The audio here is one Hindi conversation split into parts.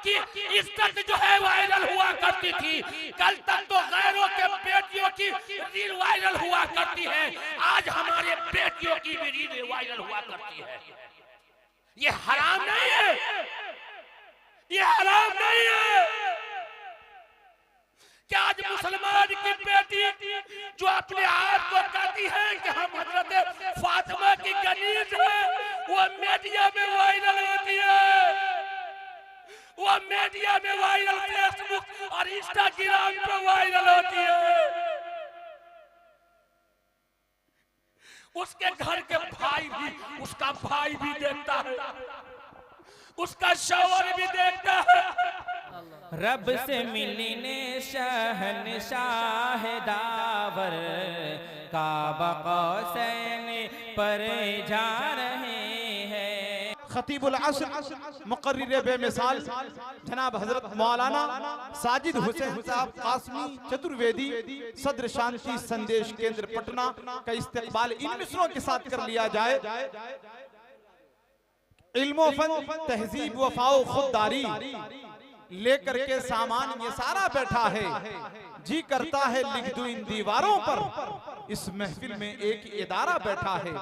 की इज्जत जो है वायरल हुआ करती थी, कल तक तो गैरों के बेटियों की रील वायरल हुआ करती है, आज हमारे बेटियों की भी रील वायरल हुआ करती है। ये हराम नहीं है, ये हराम नहीं है। क्या आज मुसलमान की बेटी जो अपने आप को कहती है कि हम हजरत फातिमा की कनीज है, वो मीडिया में वायरल होती है, वो मीडिया में वायरल, फेसबुक और इंस्टाग्राम पर वायरल होती है। उसके घर के भाई भी, उसका भाई भी देखता है, उसका शौहर भी देखता है। रब से मिलने शहंशाह दावर काबा कौसैन पर जा रहे हैं। खतीबुल अस्र मुकर्रिर बेमिसाल जनाब हजरत मौलाना साजिद हुसैन साहब कासमी चतुर्वेदी सदर शांति संदेश केंद्र पटना का इस्तेकबाल इन मिसरों के साथ कर लिया जाए। इल्मो फन तहजीब वफाओ खुददारी लेकर के सामान ये सारा बैठा है, जी करता है लिख दूं इन दीवारों पर। इस महफिल में एक इदारा बैठा है।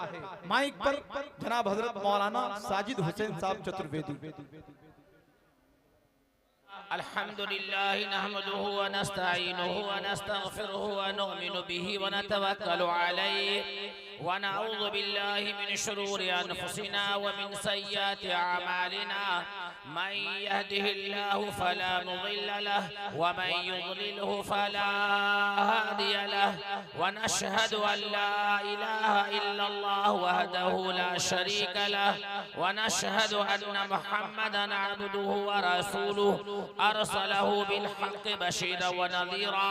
माइक पर जनाब हजरत मौलाना साजिद हुसैन साहब चतुर्वेदी। अल्हम्दुलिल्लाह नहमदुहु व नस्तईनुहु व नस्तगफिरुहु व नु'मिनु बिही व नतवक्कलु अलैहि व नऊज़ु बिल्लाहि मिन शुरूरि अनफुसिना व मिन सय्यिआति अमालिना। मन यहदिहिल्लाहु फला मुदिल्ल लहु व मन युद्लिलहु फला हादिय लहु व नशहदु अन ला इलाहा इल्लल्लाह वहदहु ला शरीक लहु व नशहदु अन्न मुहम्मदन अब्दुहु व रसूलुहु अरसलहु बिलहक़्क़ि बशीरन व नज़ीरा।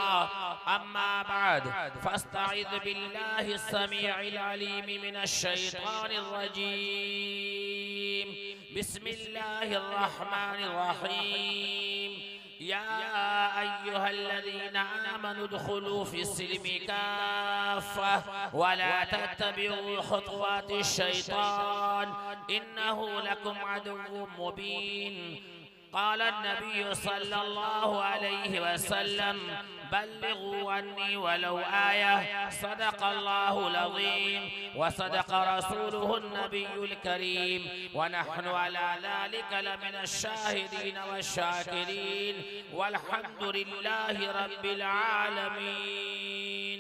अम्मा बाद फस्तईज़ बिल्लाहि अस्समीइल अलीम मिनश शैतानिर रजीम। बिस्मिल्लाहिर रहमानिर रहीम। या अय्युहल्लज़ीना आमनु उदखुलू फिस्सिल्मि काफ़्फ़ा व ला तत्तबिऊ खुतवातिश शैतान इन्नहु लकुम अदुव्वुम मुबीन। क़ाल नबी सल्लल्लाहु अलैहि वसल्लम बल्लिगू अन्नी वलौ आया। सदक़ल्लाहुल अज़ीम व सदक़ रसूलुहुन नबियुल करीम व नहनु अला ज़ालिका लमिनश शाहिदीन वश्शाकिरीन वल्हम्दुलिल्लाहि रब्बिल आलमीन।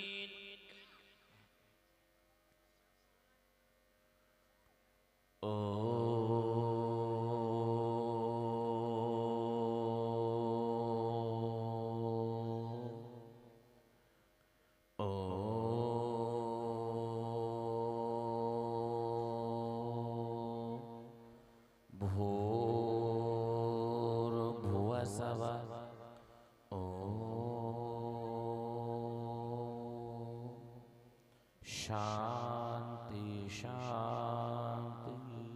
शांति शांति।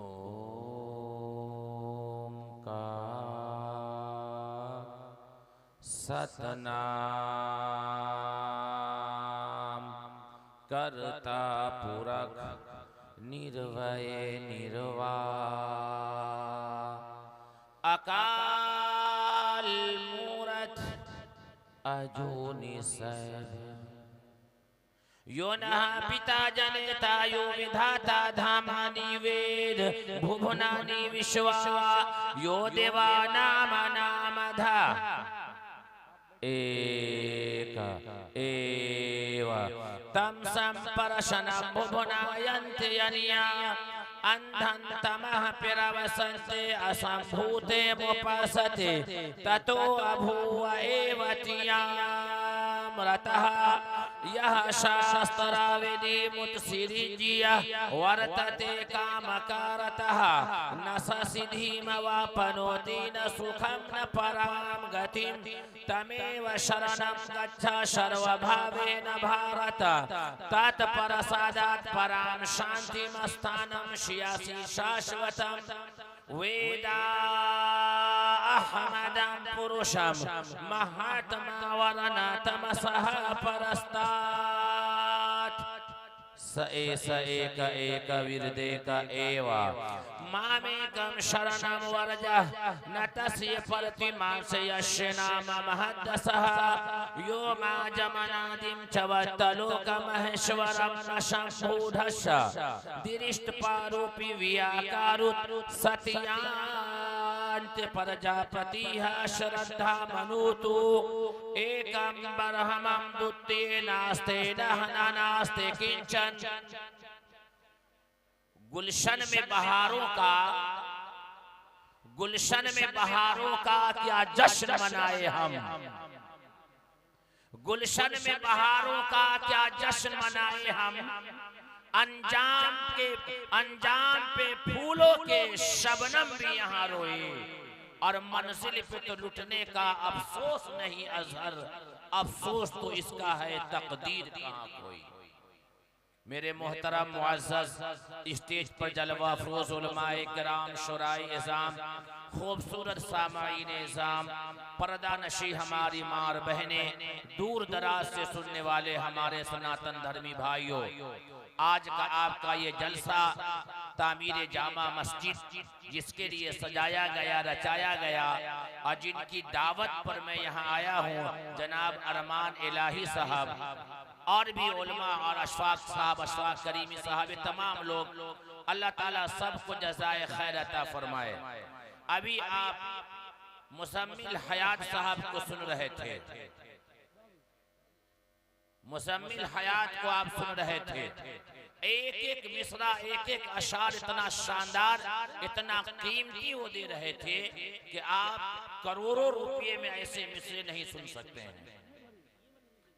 ओम का सतनाम करता पुरख निर्भय निर्वाह अकाल मूरत अजूनी सैभ यो नः पिता जनेता यो विधाता धामानि वेद भुवनानि विश्वा यो देवानामनामधा एक एव तं संपर्शनं भुवनायन्ति यनिया अंधं तमः पिरवसन्ते असम्भूते मुपसते ततो अभूव एव तियामृतः यह शास्त्राविधि मुत्सिरिज्य वर्तते कामकारतः न सिद्धिमवाप्नोति न सुखं न परां गतिं तमेव शरणं गच्छ सर्वभावेन भारत तत्परसादात् परां शान्तिमस्थानं श्यासि शाश्वतं वेदाहमदं पुरुषं महात्मा वर्णतमसः परस्तात् स एक एक विरदेक एव मामेकम शरणम वरजा नतस्य प्रतिमा से यशनाम महद्दसः यो मा जमनादिम चवत्तलोक महेश्वरम नशंभूधश दिरिष्टपारूपी व्याकारुत सत्यांत प्रजापति श्रद्धा मनुतु एकम बरहमं दुत्ते नास्ते दहना नास्ते किंचन। गुलशन में बहारों का क्या जश्न मनाए हम, गुलशन में बहारों का क्या जश्न मनाए हम। अंजाम पे फूलों के शबनम भी यहाँ रोए और मंजिल पे तो लुटने का अफसोस नहीं अजहर, अफसोस तो इसका है तकदीर कहाँ कोई। मेरे मोहतरम मुअज़्ज़ज़ स्टेज पर जलवा अफरोज उलमाए किराम शुराए इज़ाम खूबसूरत सामाईन इज़ाम पर्दा नशी हमारी मार बहने दूर दराज से सुनने वाले हमारे सनातन धर्मी भाइयों, आज का आपका ये जलसा तामीर जामा मस्जिद जिसके लिए सजाया गया रचाया गया और जिनकी दावत पर मैं यहाँ आया हूँ, जनाब अरमान इलाही साहब और भी उलमा और अशफाक साहब, अशफाक करीमी साहब, तमाम लोग, अल्लाह ताला सबको जज़ाए खैर अता फरमाए। अभी आप मुसम्मिल हयात साहब को सुन रहे थे, मुसम्मिल हयात को आप सुन रहे थे। एक एक मिसरा, एक एक अशार इतना शानदार, इतना कीमती वो दे रहे थे कि आप करोड़ों रुपये में ऐसे मिसरे नहीं सुन सकते हैं।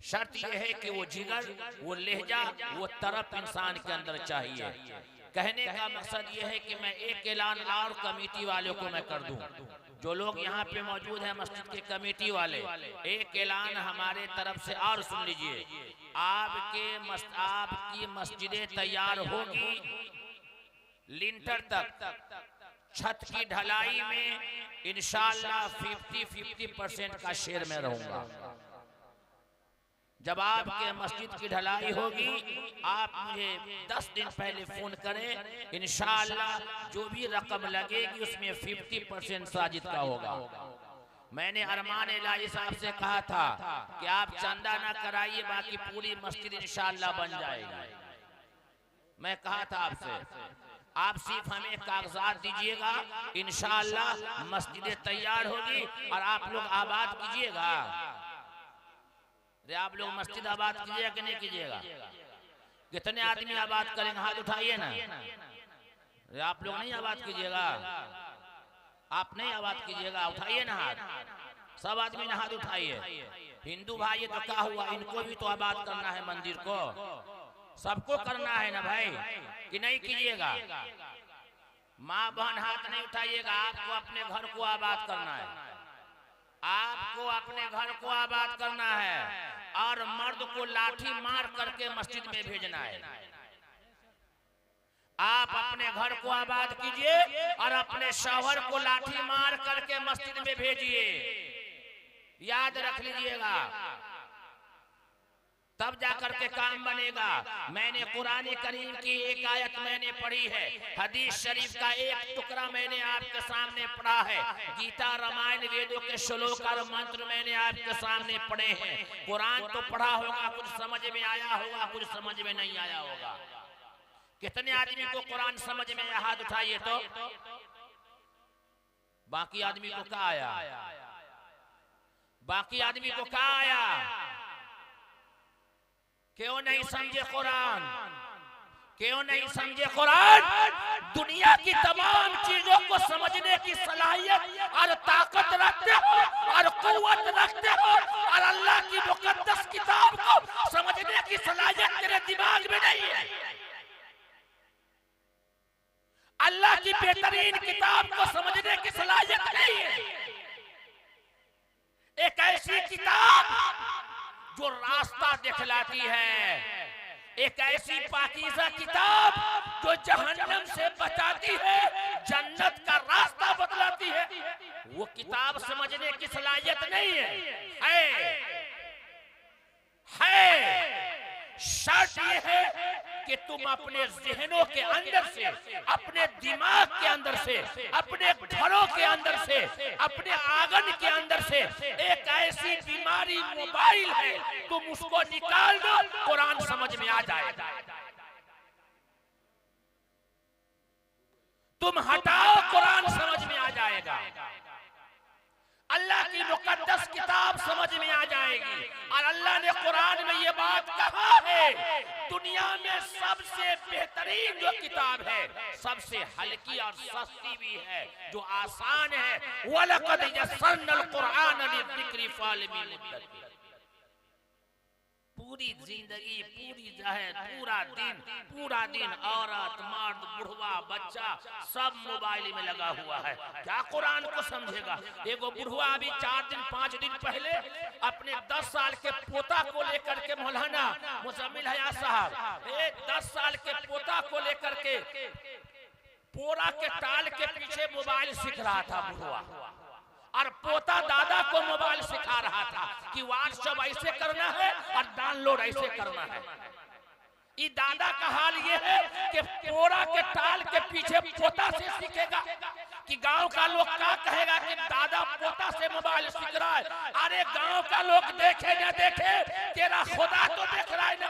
शर्त यह है कि वो जिगर, वो लहजा, वो तरफ इंसान के अंदर चाहिए। कहने का मकसद यह है कि मैं एक ऐलान और कमेटी वालों को मैं कर दूं, जो लोग यहाँ पे मौजूद हैं मस्जिद के कमेटी वाले, एक ऐलान हमारे तरफ से और सुन लीजिए। आपकी मस्जिदें तैयार होगी, लिंटर तक छत की ढलाई में इंशाअल्लाह 50% का शेयर में रहूंगा। जब आपके मस्जिद की ढलाई होगी आप मुझे 10 दिन पहले फोन करें, इंशाअल्लाह जो भी रकम लगेगी उसमें 50% साजिद का होगा। मैंने अरमान इलाही साहब से कहा था कि आप चंदा ना कराइए, बाकी पूरी मस्जिद इंशाअल्लाह बन जाएगी। मैं कहा था आपसे, आप सिर्फ हमें कागजात दीजिएगा, इंशाअल्लाह मस्जिदें तैयार होगी और आप लोग आबाद कीजिएगा। आप लोग मस्जिद आबाद कीजिएगा कि नहीं कीजिएगा? कितने आदमी आबाद करेंगे? हाथ उठाइए ना। आप लोग नहीं आबाद कीजिएगा? आप नहीं आबाद कीजिएगा? उठाइए ना हाथ, सब आदमी ने हाथ उठाइए। हिंदू भाई तो क्या हुआ, इनको भी तो आबाद करना है, मंदिर को सबको करना है ना भाई, कि नहीं कीजिएगा? माँ बहन हाथ नहीं उठाइएगा। आपको अपने घर को आबाद करना है, आपको अपने घर को आबाद करना है और मर्द को लाठी मार करके मस्जिद में भेजना है। आप अपने घर को आबाद कीजिए और अपने शौहर को लाठी मार करके मस्जिद में भेजिए। याद रख लीजिएगा, तब जाकर के काम बनेगा। मैंने कुरान करीम की एक आयत मैंने पढ़ी है, हदीस शरीफ का एक टुकड़ा मैंने आपके सामने पढ़ा है, गीता रामायण वेदों के श्लोक और मंत्र मैंने आपके सामने पढ़े हैं। कुरान तो पढ़ा होगा, कुछ समझ में आया होगा, कुछ समझ में नहीं आया होगा। कितने आदमी को कुरान समझ में आया? हाथ उठाइए तो। बाकी आदमी को क्या आया? बाकी आदमी को क्या आया? क्यों नहीं समझे कुरान? क्यों नहीं समझे कुरान? दुनिया की तमाम चीजों को समझने की सलाहियत और ताकत रखते हो और कुव्वत रखते हो, और अल्लाह की मुकद्दस किताब को समझने की सलाहियत तेरे दिमाग में नहीं है। अल्लाह की बेहतरीन किताब को समझने की सलाहियत नहीं है। एक ऐसी किताब जो रास्ता दिखलाती है, एक ऐसी पाकीज़ा किताब जो जहन्नम से बचाती है, जन्नत का रास्ता बतलाती है, वो किताब समझने की सलाहियत नहीं है। शर्त ये है कि तुम अपने जहनों के अंदर से, अपने दिमाग के अंदर से, अपने घरों के अंदर से, अपने आंगन के अंदर से एक ऐसी बीमारी मोबाइल है, तुम उसको निकाल दो, कुरान समझ में आ जाएगा। तुम हटाओ, कुरान समझ में आ जाएगा। अल्लाह की मुकद्दस किताब समझ में आ जाएगी। और अल्लाह ने कुरान में ये बात कहा है, दुनिया में सबसे बेहतरीन जो किताब है, सबसे हल्की और सस्ती भी है, जो आसान है, वलक़द यस्सरनल कुरआन लिज़िक्रि फ़हल मिन मुद्दकिर। पूरी जिंदगी, पूरी पूरा दिन औरत, मर्द, बुढ़वा, बच्चा सब मोबाइल में लगा हुआ है। क्या कुरान को समझेगा? एगो बुढ़वा अभी 4 दिन 5 दिन पहले अपने 10 साल के पोता को लेकर के, मौलाना मुजम्मिल हयात साहब 10 साल के पोता को लेकर के पोरा के टाल के पीछे मोबाइल सीख रहा था बुढ़वा, और पोता दादा को मोबाइल सिखा रहा था कि व्हाट्सएप ऐसे करना है और डाउनलोड ऐसे करना है। ये दादा का हाल ये है कि पोरा के टाल के पीछे पोता से सीखेगा कि गांव का लोग क्या कहेगा कि दादा पोता से मोबाइल सीख रहा है। अरे गांव का लोग देखे न देखे, तेरा खुदा तो देख रहा है ना,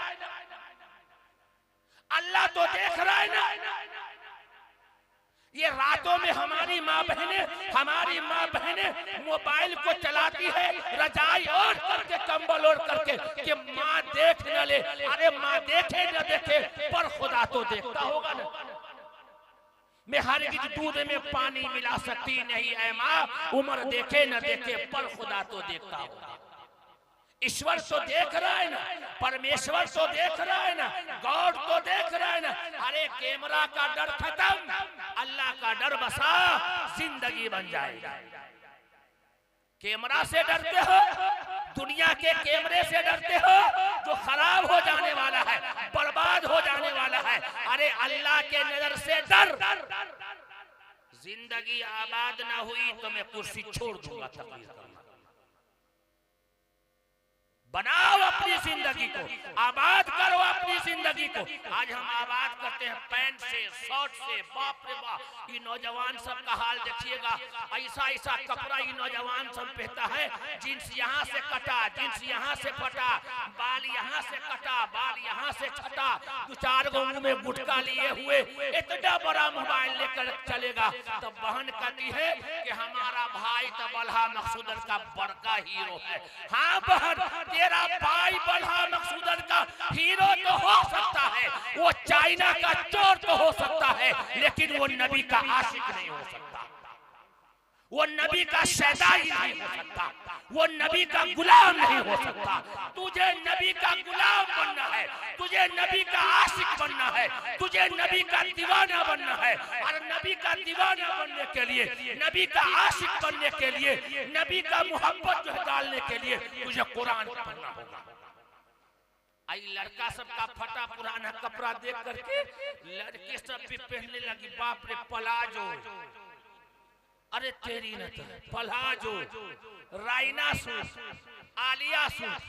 अल्लाह तो देख रहा है ना। ये रातों में हमारी माँ बहनें मोबाइल को चलाती है, रजाई ओढ़ करके, कंबल ओढ़ करके, कि माँ देख न ले। अरे माँ देखे न देखे, पर खुदा तो देखता होगा ना। मैं हरगिज़ दूध में पानी मिला सकती नहीं है माँ, उम्र देखे न देखे, पर खुदा तो देखता होगा। ईश्वर तो देख रहा है ना, परमेश्वर तो देख रहा है ना, गॉड तो देख रहा है ना। अरे कैमरा का डर खत्म, अल्लाह का डर बसा, जिंदगी बन जाएगी। कैमरा से डरते हो, दुनिया के कैमरे से डरते हो जो खराब हो जाने वाला है, बर्बाद हो जाने वाला है। अरे अल्लाह के नजर से डर। जिंदगी आबाद ना हुई तो मैं कुर्सी छोड़ दूंगा, तकलीफ करना। बनाओ अपनी जिंदगी को, आबाद करो अपनी जिंदगी को। आज हम आबाद करते हैं पैंट से, शर्ट से। बाप रे बाप, ये नौजवान सब का हाल देखिएगा, ऐसा कपड़ा ये नौजवान सब पहनता है। जींस यहाँ से कटा, जींस यहाँ से फटा, बाल यहाँ से कटा, बाल यहाँ से छटा, 2-4 गो मुंह में गुटखा लिए हुए, इतना बड़ा मोबाइल लेकर चलेगा। तो बहन कहती है कि हमारा भाई तो बल्हा मकसूदन का बड़का हीरो है। हाँ बहन, तेरा भाई बल्हा मकसूदन का हीरो तो हो सकता है, वो चाइना का चोर तो हो सकता है, लेकिन वो नबी का आशिक नहीं हो सकता, वो नबी का शैतानी नहीं हो सकता, वो नबी का गुलाम नहीं हो सकता। तुझे नबी का गुलाम बनना है, तुझे नबी का आशिक बनना है, तुझे नबी का दीवाना बनना है। और नबी का दीवाना बनने के लिए, नबी का आशिक बनने के लिए, नबी का मोहब्बत जो डालने के लिए तुझे कुरान पढ़ना होगा। आई लड़का सबका फटा पुराना कपड़ा देख करके लड़की सब भी पहनने लगी, बाप रे प्लाजो, अरे तेरी न प्लाजो, राइना सूट, आलिया सूट।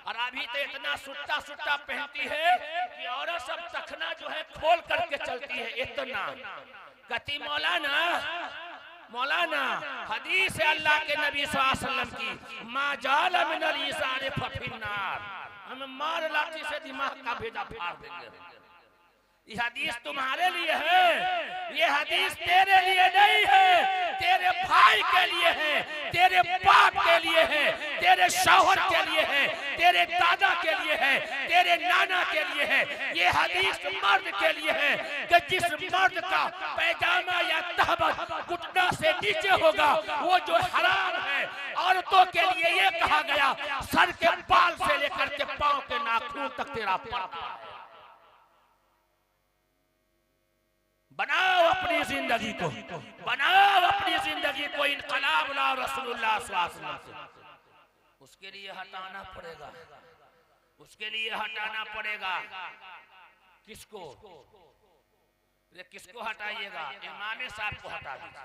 और अभी तो इतना सुट्टा पहनती है कि औरत सब तखना जो है खोल करके चलती है। इतना कति मौलाना हदीस है अल्लाह के नबी सल्लल्लाहु अलैहि वसल्लम की, मा जाल मिनल ईसार फफिन्नार, हम मार लाठी से दिमाग का भेजा फाड़ देंगे। ये हदीस तुम्हारे लिए है, ये हदीस तेरे लिए नहीं है, तेरे भाई के लिए है, तेरे बाप के लिए है, तेरे शौहर के लिए है, तेरे दादा के लिए है, तेरे नाना के लिए है। ये हदीस मर्द के लिए है कि जिस मर्द का पैजामा या तहबत घुटना से नीचे होगा वो जो हराम है। औरतों के लिए ये कहा गया, सर के बाल से लेकर के पांव के नाखून तक तेरा पर्दा है। बनाओ अपनी जिंदगी को, बनाओ अपनी जिंदगी को, इनकलाब लाओ रसूलुल्लाह सल्लल्लाहु अलैहि वसल्लम। उसके लिए हटाना पड़ेगा, उसके लिए हटाना पड़ेगा। किसको? किसको हटाइएगा? इमाम साहब को हटा दीजिए,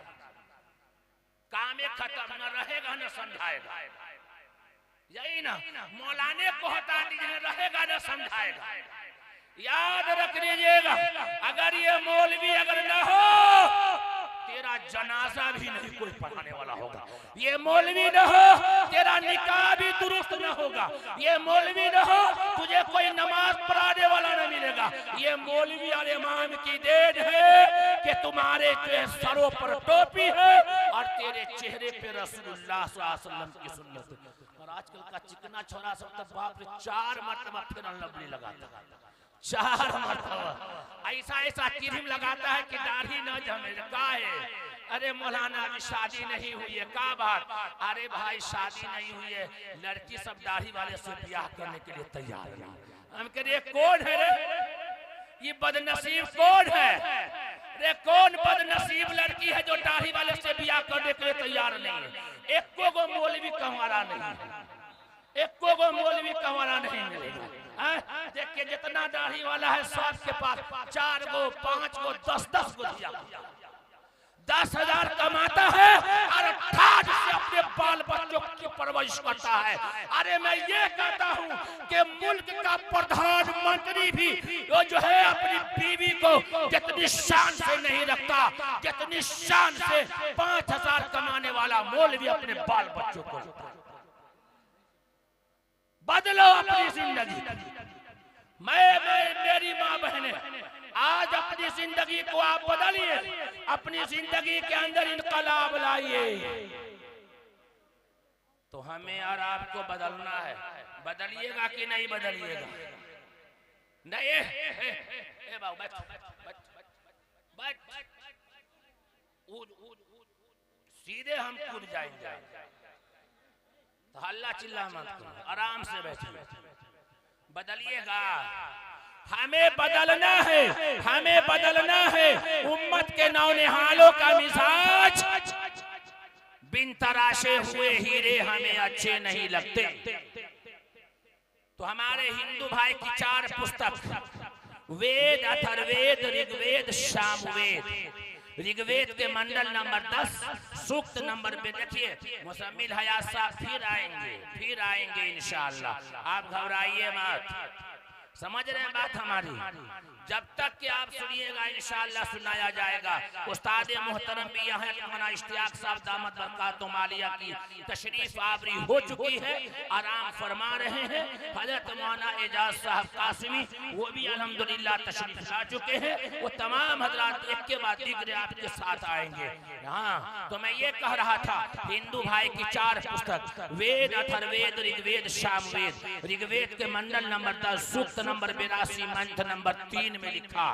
काम खत्म, न रहेगा न समझाएगा। यही ना, मौलाने को हटा दीजिए, रहेगा न समझाएगा। याद रख लीजिएगा, अगर ये मौलवी अगर न हो तेरा जनाजा भी नहीं कोई पढ़ाने वाला होगा। ये मौलवी न हो तेरा निकाह भी दुरुस्त न होगा। ये मौलवी न हो तुझे कोई नमाज पढ़ाने वाला न मिलेगा। ये मौलवी और इमाम की देन है कि तुम्हारे जो सरों पर टोपी है और तेरे चेहरे पे रसूलुल्लाह सल्लल्लाहु अलैहि वसल्लम की सुन्नत है। और आजकल का चिकना छोरा सब तो बाप रे 4 मरतबा फिर लबली लगाता है, 4 मरतबा ऐसा ऐसा क्रीम लगाता है कि दाढ़ी न जमे। का है? अरे मौलाना अभी शादी नहीं हुई है। का बात? अरे भाई शादी नहीं हुई है, लड़की सब दाढ़ी वाले से ब्याह करने के लिए तैयार है। हम कह रहे कौन है रे? ये बदनसीब कौन है रे? कौन बदनसीब लड़की है जो दाढ़ी वाले से ब्याह करने के लिए तैयार नहीं है? एको गो मौलवी कंवारा नहीं है, एको गो मौलवी कंवारा नहीं मिलेगा। देखिए जितना दाढ़ी वाला है सबके पास 4 गो 5 गो 10 गो दिया, 10,000 कमाता है और 18 से अपने बाल बच्चों की परवरिश करता है। अरे मैं ये कहता हूँ कि मुल्क का प्रधानमंत्री भी वो जो है अपनी बीवी को जितनी शान से नहीं रखता जितनी शान से 5,000 कमाने वाला मौलवी अपने बाल बच्चों को रखता है। बदलो अपनी जिंदगी। मेरी माँ बहने आज अपनी जिंदगी को आप बदलिए, अपनी जिंदगी के अंदर इनकलाब लाइए। तो हमें और आपको बदलना है। बदलिएगा कि नहीं बदलिएगा? नहीं बाबू बैठ बैठ, सीधे हम कूद जाएंगे। तो हल्ला चिल्ला मत करो, आराम से बैठिए। बदलिएगा, हमें बदलना है, हमें बदलना है। उम्मत के नौनिहालों का मिजाज बिन तराशे हुए हीरे हमें अच्छे नहीं लगते। तो हमारे हिंदू भाई की 4 पुस्तक वेद, अथर्ववेद, ऋग्वेद, सामवेद। ऋग्वेद के मंडल नंबर 10 सूक्त नंबर पे देखिए मुसम्मिल हयात साहब फिर आएंगे इंशाअल्लाह। आप घबराइए मत, समझ रहे हैं बात हमारी? जब तक कि आप सुनिएगा इंशाअल्लाह सुनाया जाएगा। उस्ताद मोहतरम भी यहाँ मौलाना इश्तियाक साहब दामत बरकातुहू आलिया की तशरीफ आवरी हो चुकी है, आराम फरमा रहे हैं। हजरत मौलाना एजाज साहब कासिमी वो भी अल्हम्दुलिल्लाह तशरीफ ला चुके हैं। वो तमाम हजरात एक के बाद दीगरे आपके साथ आएंगे। हाँ, तो मैं ये कह रहा था हिंदू भाई की 4 पुस्तक वेद, अथर्ववेद, ऋग्वेद, सामवेद। ऋग्वेद के मंडल नंबर 10 सूक्त नंबर 82 मंत्र नंबर 3 में लिखा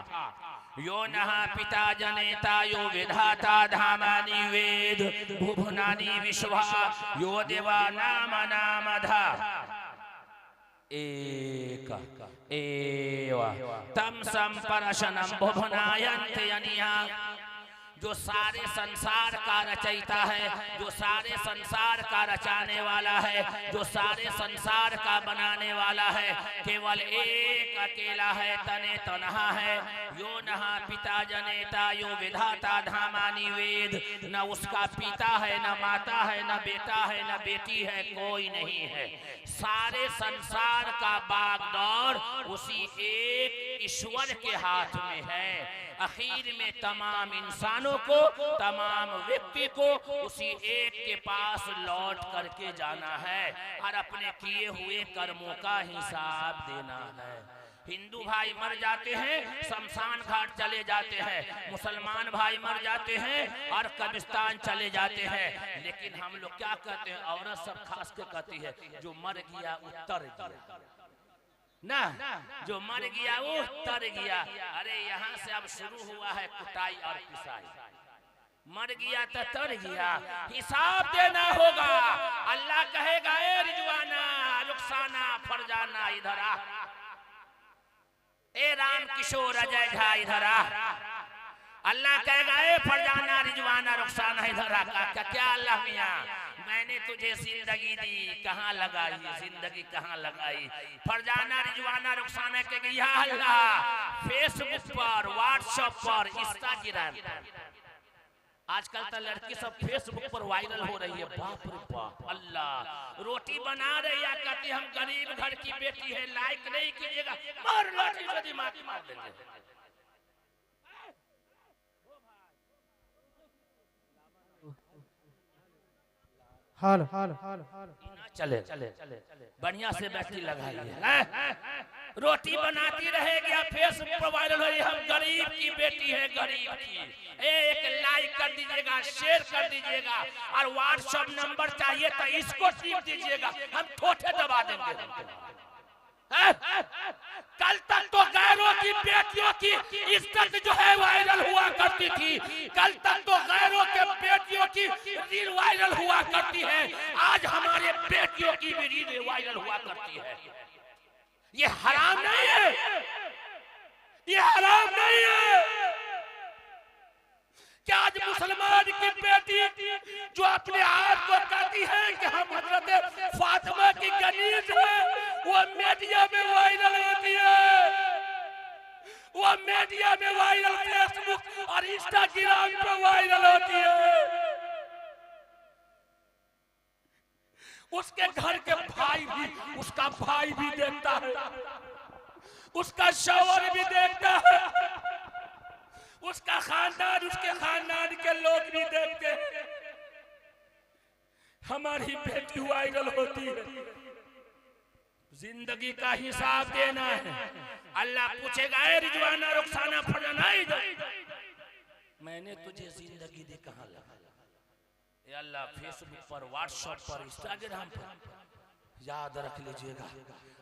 यो नहा पिता जनेता यो विधाता धामानि वेद भुवनानि विश्वा यो देवा नाम नामधा एक एव तम संपरशनम भुवनायन्ते अनिया। जो सारे संसार का रचयिता है, जो सारे संसार का रचाने वाला है, जो सारे संसार का बनाने वाला है, केवल एक अकेला है, तने तनहा है। यो नहा पिता जनेता यो विधाता धामानि वेद। न उसका पिता है, न माता है, न बेटा है, न बेटी है, कोई नहीं है। सारे संसार का बागडोर उसी एक ईश्वर के हाथ में है। आखिर में तमाम इंसानों को, तमाम व्यक्ति को उसी एक के पास लौट करके जाना है और अपने किए हुए कर्मों का हिसाब देना है। हिंदू भाई मर जाते हैं, शमशान घाट चले जाते हैं, मुसलमान भाई मर जाते हैं और कब्रिस्तान चले जाते हैं। लेकिन हम लोग क्या कहते हैं, औरत सब खास के कहती है जो मर गया उतर गया ना, जो मर गया वो तर गया। अरे यहाँ से अब शुरू हुआ है कुटाई और पिसाई। मर गया तो तर गया, हिसाब देना होगा। अल्लाह कहेगा ए रिजवाना, रुखसाना, फरजाना इधर आ, ए राम किशोर अजय झा इधर आ। अल्लाह कहेगा ए फरजाना, रिजवाना, रुखसाना इधर आ। क्या अल्लाह मियाँ मैंने तुझे जिंदगी दी, कहाँ लगाई जिंदगी, कहाँ लगाई? फरजाना, रिजवाना, रुखसाना के या अल्लाह फेसबुक पर, व्हाट्सएप पर, इंस्टाग्राम पर आजकल तो लड़की सब फेसबुक पर वायरल हो रही है, बाप रे बाप। अल्लाह, रोटी बना रही है, कहती हम गरीब घर की बेटी है, लाइक नहीं कीजिएगा, मार लाठी से दिमाग मार देंगे। हाल हाल हाल हाल चले बढ़िया से बैटरी लगा लिया, रोटी बनाती रहेगी, फेसबुक पर वायरल हो रही है, हम गरीब की बेटी है, गरीब की। एक लाइक कर दीजिएगा, शेयर कर दीजिएगा, और व्हाट्सएप नंबर चाहिए तो इसको टिप दीजिएगा, हम ठोठे दबा देंगे। कल तक तो गैरों की बेटियों की इज्जत जो है वायरल हुआ करती थी, कल तक तो गैरों के बेटियों की रील वायरल हुआ करती है, आज हमारे बेटियों की भी रील वायरल हुआ करती है। ये हराम नहीं है, ये हराम नहीं है। क्या आज मुसलमान की बेटी जो अपने आप को कहती है कि हम हजरत फातिमा की गनीज है, वो मीडिया में वायरल होती है, वो मीडिया में वायरल, फेसबुक और इंस्टाग्राम पे वायरल होती है। उसके घर के भाई भी, उसका भाई भी देखता है, उसका शौहर भी देखता है, उसका खानदान, उसके खानदान के लोग भी देखते हैं। हमारी बेटी वायरल होती है। जिंदगी का हिसाब देना है, अल्लाह पूछेगा, रिजवाना रुखसाना फरना, मैंने तुझे जिंदगी दी कहाँ लगा? ये अल्लाह फेसबुक पर, व्हाट्सएप पर, इंस्टाग्राम पर याद रख लीजिएगा।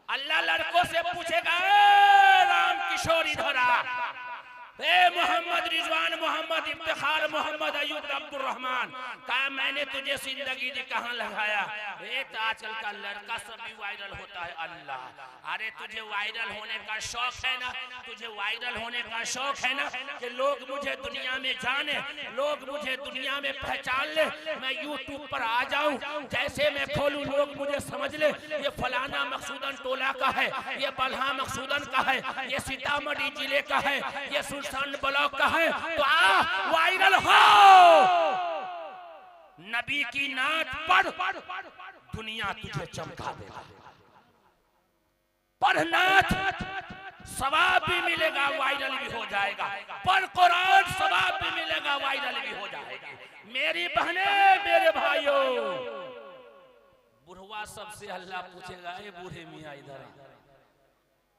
अल्लाह लड़कों से पूछेगा, राम किशोर इधर आ, मोहम्मद रिजवान, मोहम्मद इफ्तिखार, मोहम्मद अयूब अब्दुल रहमान, कहा मैंने तुझे जिंदगी दी कहाँ लगाया? तो आजकल का लड़का सब भी वायरल होता है। अल्लाह, अरे तुझे वायरल होने का शौक है ना, तुझे वायरल होने का शौक है ना, कि लोग मुझे दुनिया में जाने, लोग मुझे दुनिया में पहचान ले, मैं यूट्यूब पर आ जाऊं, जैसे मैं खोलूं लोग मुझे समझ ले, ये फलाना मकसूदन टोला का है, ये बल्हा मकसूदन का है, ये सीतामढ़ी जिले का है, ये सन ब्लॉक का है, तो आ वायरल हो, नबी की नात पढ़, दुनिया तुझे चमका देगा। पढ़ नात, सवाब भी मिलेगा, वायरल भी हो जाएगा। पढ़ कुरान, सवाब भी मिलेगा, वायरल भी हो जाएगा। मेरी बहने, मेरे भाइयों, बुढ़वा सबसे अल्लाह पूछेगा, ए बूढ़े मियाँ इधर आ,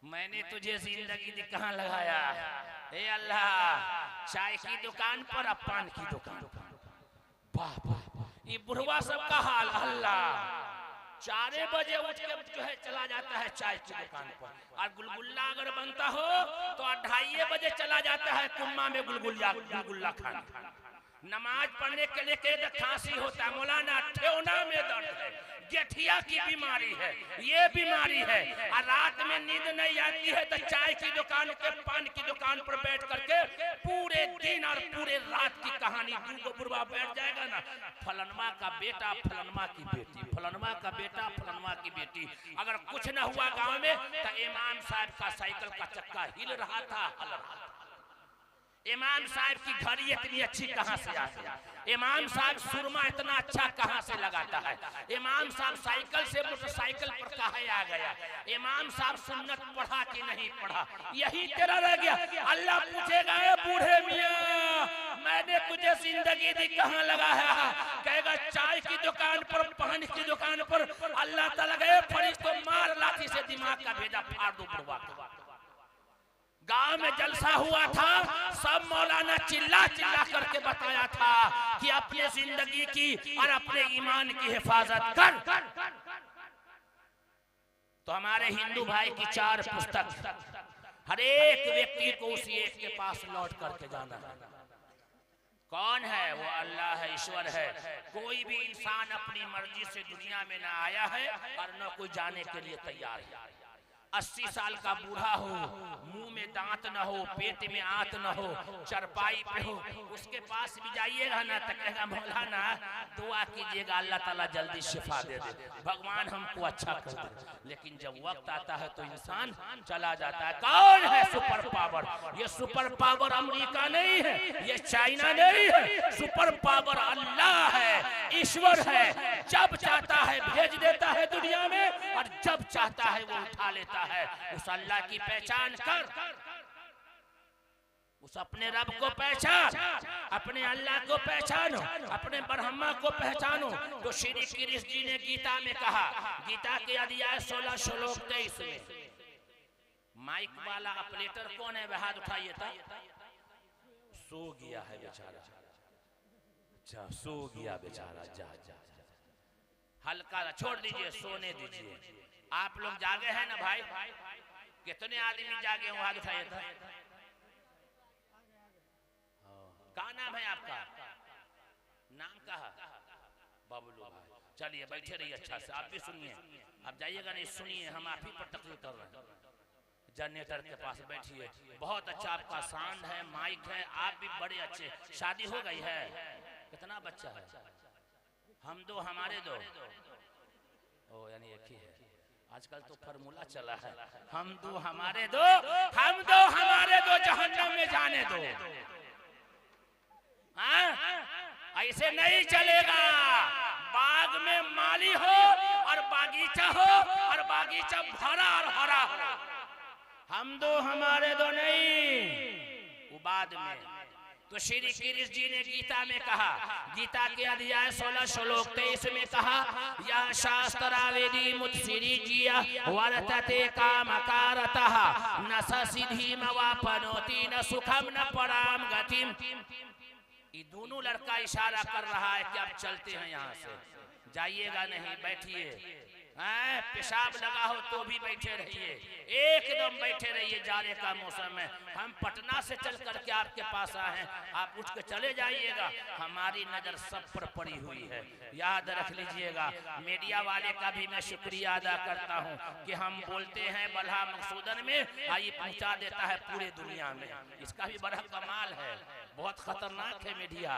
मैंने तुझे जिंदगी दी कहाँ लगाया? ए अल्लाह, चाय की दुकान पर, पान की दुकान पर। बाप, ये बुढ़वा सब का हाल। अल्लाह, 4 बजे उठ के जो है चला जाता है चाय की दुकान पर, और गुलगुल्ला अगर बनता हो तो 2:30 बजे चला जाता है कुम्मा में गुलगुल्ला खाने। नमाज पढ़ने के लिए कहे तो खांसी होता है, मौलाना ठेवना में दर्द है, गठिया की बीमारी है, ये बीमारी है, और रात में नींद नहीं आती है तो चाय की दुकान के, पान की दुकान पर बैठ करके पूरे दिन और पूरे रात की कहानी, दूगो बुढ़वा बैठ जाएगा ना, फलनमा का बेटा, फलनमा की बेटी, फलनमा का बेटा, फलनमा की बेटी। अगर कुछ न हुआ गांव में तो इमाम साहब का साइकिल का चक्का हिल रहा था, हल रहा था। इमाम साहब की घड़ी इतनी अच्छी कहां से आ गई? इमाम साहब सुरमा इतना अच्छा कहां से लगाता है? इमाम साहब साइकिल से मोटरसाइकिल पर कहां आ गया? इमाम साहब सुन्नत पढ़ा कि नहीं पढ़ा? यही तेरा रह गया। अल्लाह पूछेगा, बूढ़े मियां, मैंने तुझे जिंदगी दी कहां लगाया? कहेगा चाय की दुकान पर, पान की दुकान पर। अल्लाह ताला गए फरिश्तों, मार लाठी से दिमाग का भेजा फाड़ दो बुढ़वा को। गांव में जलसा हुआ था, सब मौलाना चिल्ला चिल्ला करके बताया था कि अपने जिंदगी की और अपने ईमान की हिफाजत कर। तो हमारे हिंदू भाई की 4 पुस्तक, हर एक व्यक्ति को उसी एक के पास लौट करके जाना है। कौन है वो? अल्लाह है, ईश्वर है। कोई भी इंसान अपनी मर्जी से दुनिया में ना आया है और न कोई जाने के लिए तैयार है। 80 साल का बूढ़ा हो, मुंह में दांत न हो, पेट में आंत न हो, चरपाई पे हो, उसके पास भी जाइएगा ना तो कहेगा मौलाना दुआ कीजिएगा अल्लाह ताला जल्दी शिफा दे दे, भगवान हमको अच्छा कर दे। लेकिन जब वक्त आता है तो इंसान चला जाता है। कौन है सुपर पावर? ये सुपर पावर अमेरिका नहीं है, ये चाइना नहीं है, सुपर पावर अल्लाह है, ईश्वर है। जब चाहता है भेज देता है दुनिया में, और जब चाहता है वो उठा लेता है। उस अल्लाह की पहचान कर, उस अपने रब को पहचान, अपने अल्लाह को पहचानो, अपने ब्रह्मा को पहचानो। तो श्री कृष्ण जी ने गीता में कहा, गीता के अध्याय 16 श्लोक 23 में। माइक वाला ऑपरेटर कौन है? हाथ उठाइए था। सो गया है बेचारा। अच्छा, सो गया बेचारा। जा जा हल्का छोड़ दीजिए, सोने दीजिए। आप लोग जागे हैं ना भाई? कितने आदमी जागे हो? हाथ उठाइए था। क्या नाम है आपका? नाम कहा? बबलू भाई। चलिए बैठे रहिए अच्छा से, आप भी सुनिए। आप जाइएगा नहीं, सुनिए, हम आप ही पर तकलीफ कर रहे हैं। जनरेटर के पास बैठिए। बहुत अच्छा आपका साउंड है, माइक है, आप भी बड़े अच्छे। शादी हो गई है? कितना बच्चा है? हम दो, हमारे दो। ओ यानी एक ही है। आजकल तो फॉर्मूला चला है, हम दो हमारे दो, हम दो हमारे दो, जहन्नम में जाने दो। ऐसे नहीं चलेगा। बाग में माली हो और बागीचा हो, और बागीचा भरा और हरा हो। हम दो हमारे दो नहीं, वो बाद में। तो श्री कृष्ण जी ने गीता में कहा, गीता के अध्याय 16 श्लोक 23 में कहा, यह शास्त्रावेदी मुत्सिरी जिया वर्तते कामकारतः न सिद्धि मवापनोति न सुखम न पराम गतिम। ये दोनों लड़का इशारा कर रहा है कि आप चलते हैं यहाँ से, जाइएगा नहीं, बैठिए। पेशाब लगा हो तो भी बैठे रहिए, एकदम बैठे रहिए। जाने का मौसम है, हम पटना से चल करके आपके पास आए हैं, आप उठ के चले जाइएगा। हमारी नजर सब पर पड़ी हुई है, याद रख लीजिएगा। मीडिया वाले का भी मैं शुक्रिया अदा करता हूं कि हम बोलते हैं बल्हा मकसूदन में, ये पहुंचा देता है पूरे दुनिया में। इसका भी बड़ा कमाल है। बहुत खतरनाक है मीडिया,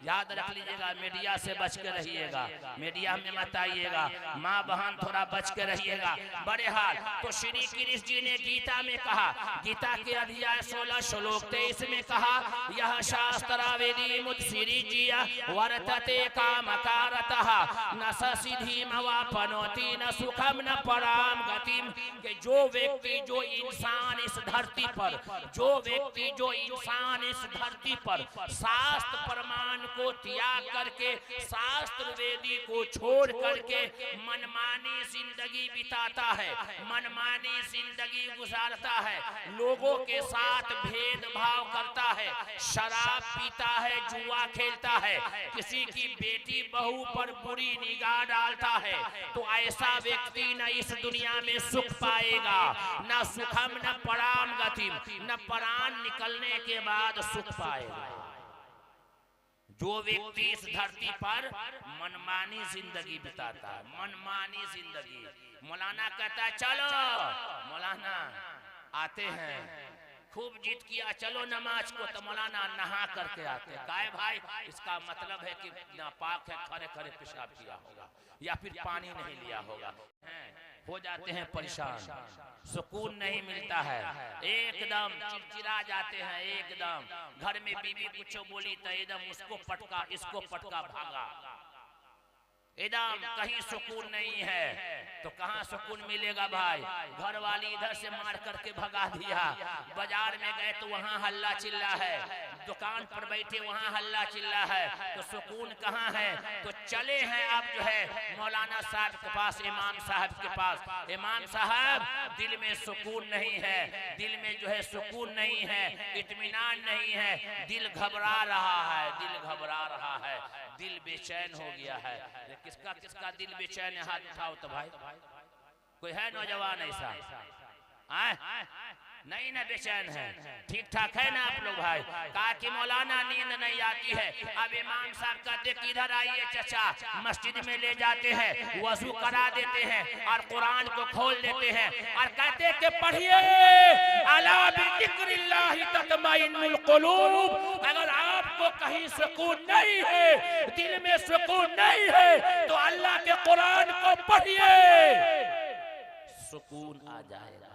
याद रख लीजिएगा। मीडिया से बच के रहिएगा, मीडिया में मत आइएगा। माँ बहन थोड़ा बच के रहिएगा। बड़े हाल। तो श्री कृष्ण जी ने गीता में कहा, गीता के अध्याय 16 श्लोक 23 में कहा, यह शास्त्रावेदी मुत्सिरी जिया वर्तते कामकारतः न सिद्धि मवापनोति न सुखम न पराम गतिम। कि जो व्यक्ति, जो इंसान इस धरती पर, जो व्यक्ति, जो इंसान इस धरती पर शास्त्र प्रमाण को त्याग करके, शास्त्र वेदी को छोड़ करके मनमानी जिंदगी बिताता है, मनमानी जिंदगी गुजारता है, लोगों के साथ भेदभाव करता है, शराब पीता है, जुआ खेलता है, किसी की बेटी बहू पर बुरी निगाह डालता है, तो ऐसा व्यक्ति न इस दुनिया में सुख पाएगा, न सुखम न पराम गतिम, न प्राण निकलने के बाद सुख पाएगा। जो व्यक्ति इस धरती पर मनमानी जिंदगी बिताता है, मनमानी जिंदगी। मौलाना कहता है चलो, मौलाना आते हैं, खूब जिद किया, चलो नमाज को, तो मौलाना नहा करके आते हैं। काय भाई, इसका मतलब है कि नापाक है, खरे खरे पेशाब किया होगा या फिर पानी नहीं लिया होगा। हो जाते हैं परेशान, सुकून नहीं मिलता है, एकदम चिड़चिड़ा जाते हैं। एकदम घर में बीवी कुछ बोली तो एकदम उसको पटका, इसको पटका, भागा, एकदम कहीं सुकून नहीं है। तो कहाँ सुकून मिलेगा भाई? घर वाली इधर से मार करके भगा दिया, बाजार में गए तो वहाँ हल्ला चिल्ला है, दुकान पर बैठे वहाँ हल्ला चिल्ला है, तो सुकून कहाँ है? तो चले हैं आप जो है मौलाना साहब के पास, इमाम साहब के पास। इमाम साहब, दिल में सुकून नहीं है, दिल में जो है सुकून नहीं है, इत्मीनान नहीं है, दिल घबरा रहा है, दिल घबरा रहा है, दिल बेचैन हो गया है। किसका किसका दिल बेचैन है? हाथ उठाओ तो भाई, कोई है नौजवान ऐसा? नहीं ना बेचैन है? ठीक ठाक है ना आप लोग भाई? कहा कि मौलाना नींद नहीं आती है। अब इमाम साहब कहते कि इधर आइए चचा, मस्जिद में ले जाते हैं, वजू करा देते हैं और कुरान को खोल देते हैं और कहते कि पढ़िए अला बिज़िक्रिल्लाहि तत्मइन्नुल कुलूब। अगर आपको कहीं सुकून नहीं है, दिल में सुकून नहीं है, तो अल्लाह के कुरान को पढ़िए, सुकून आ जाएगा।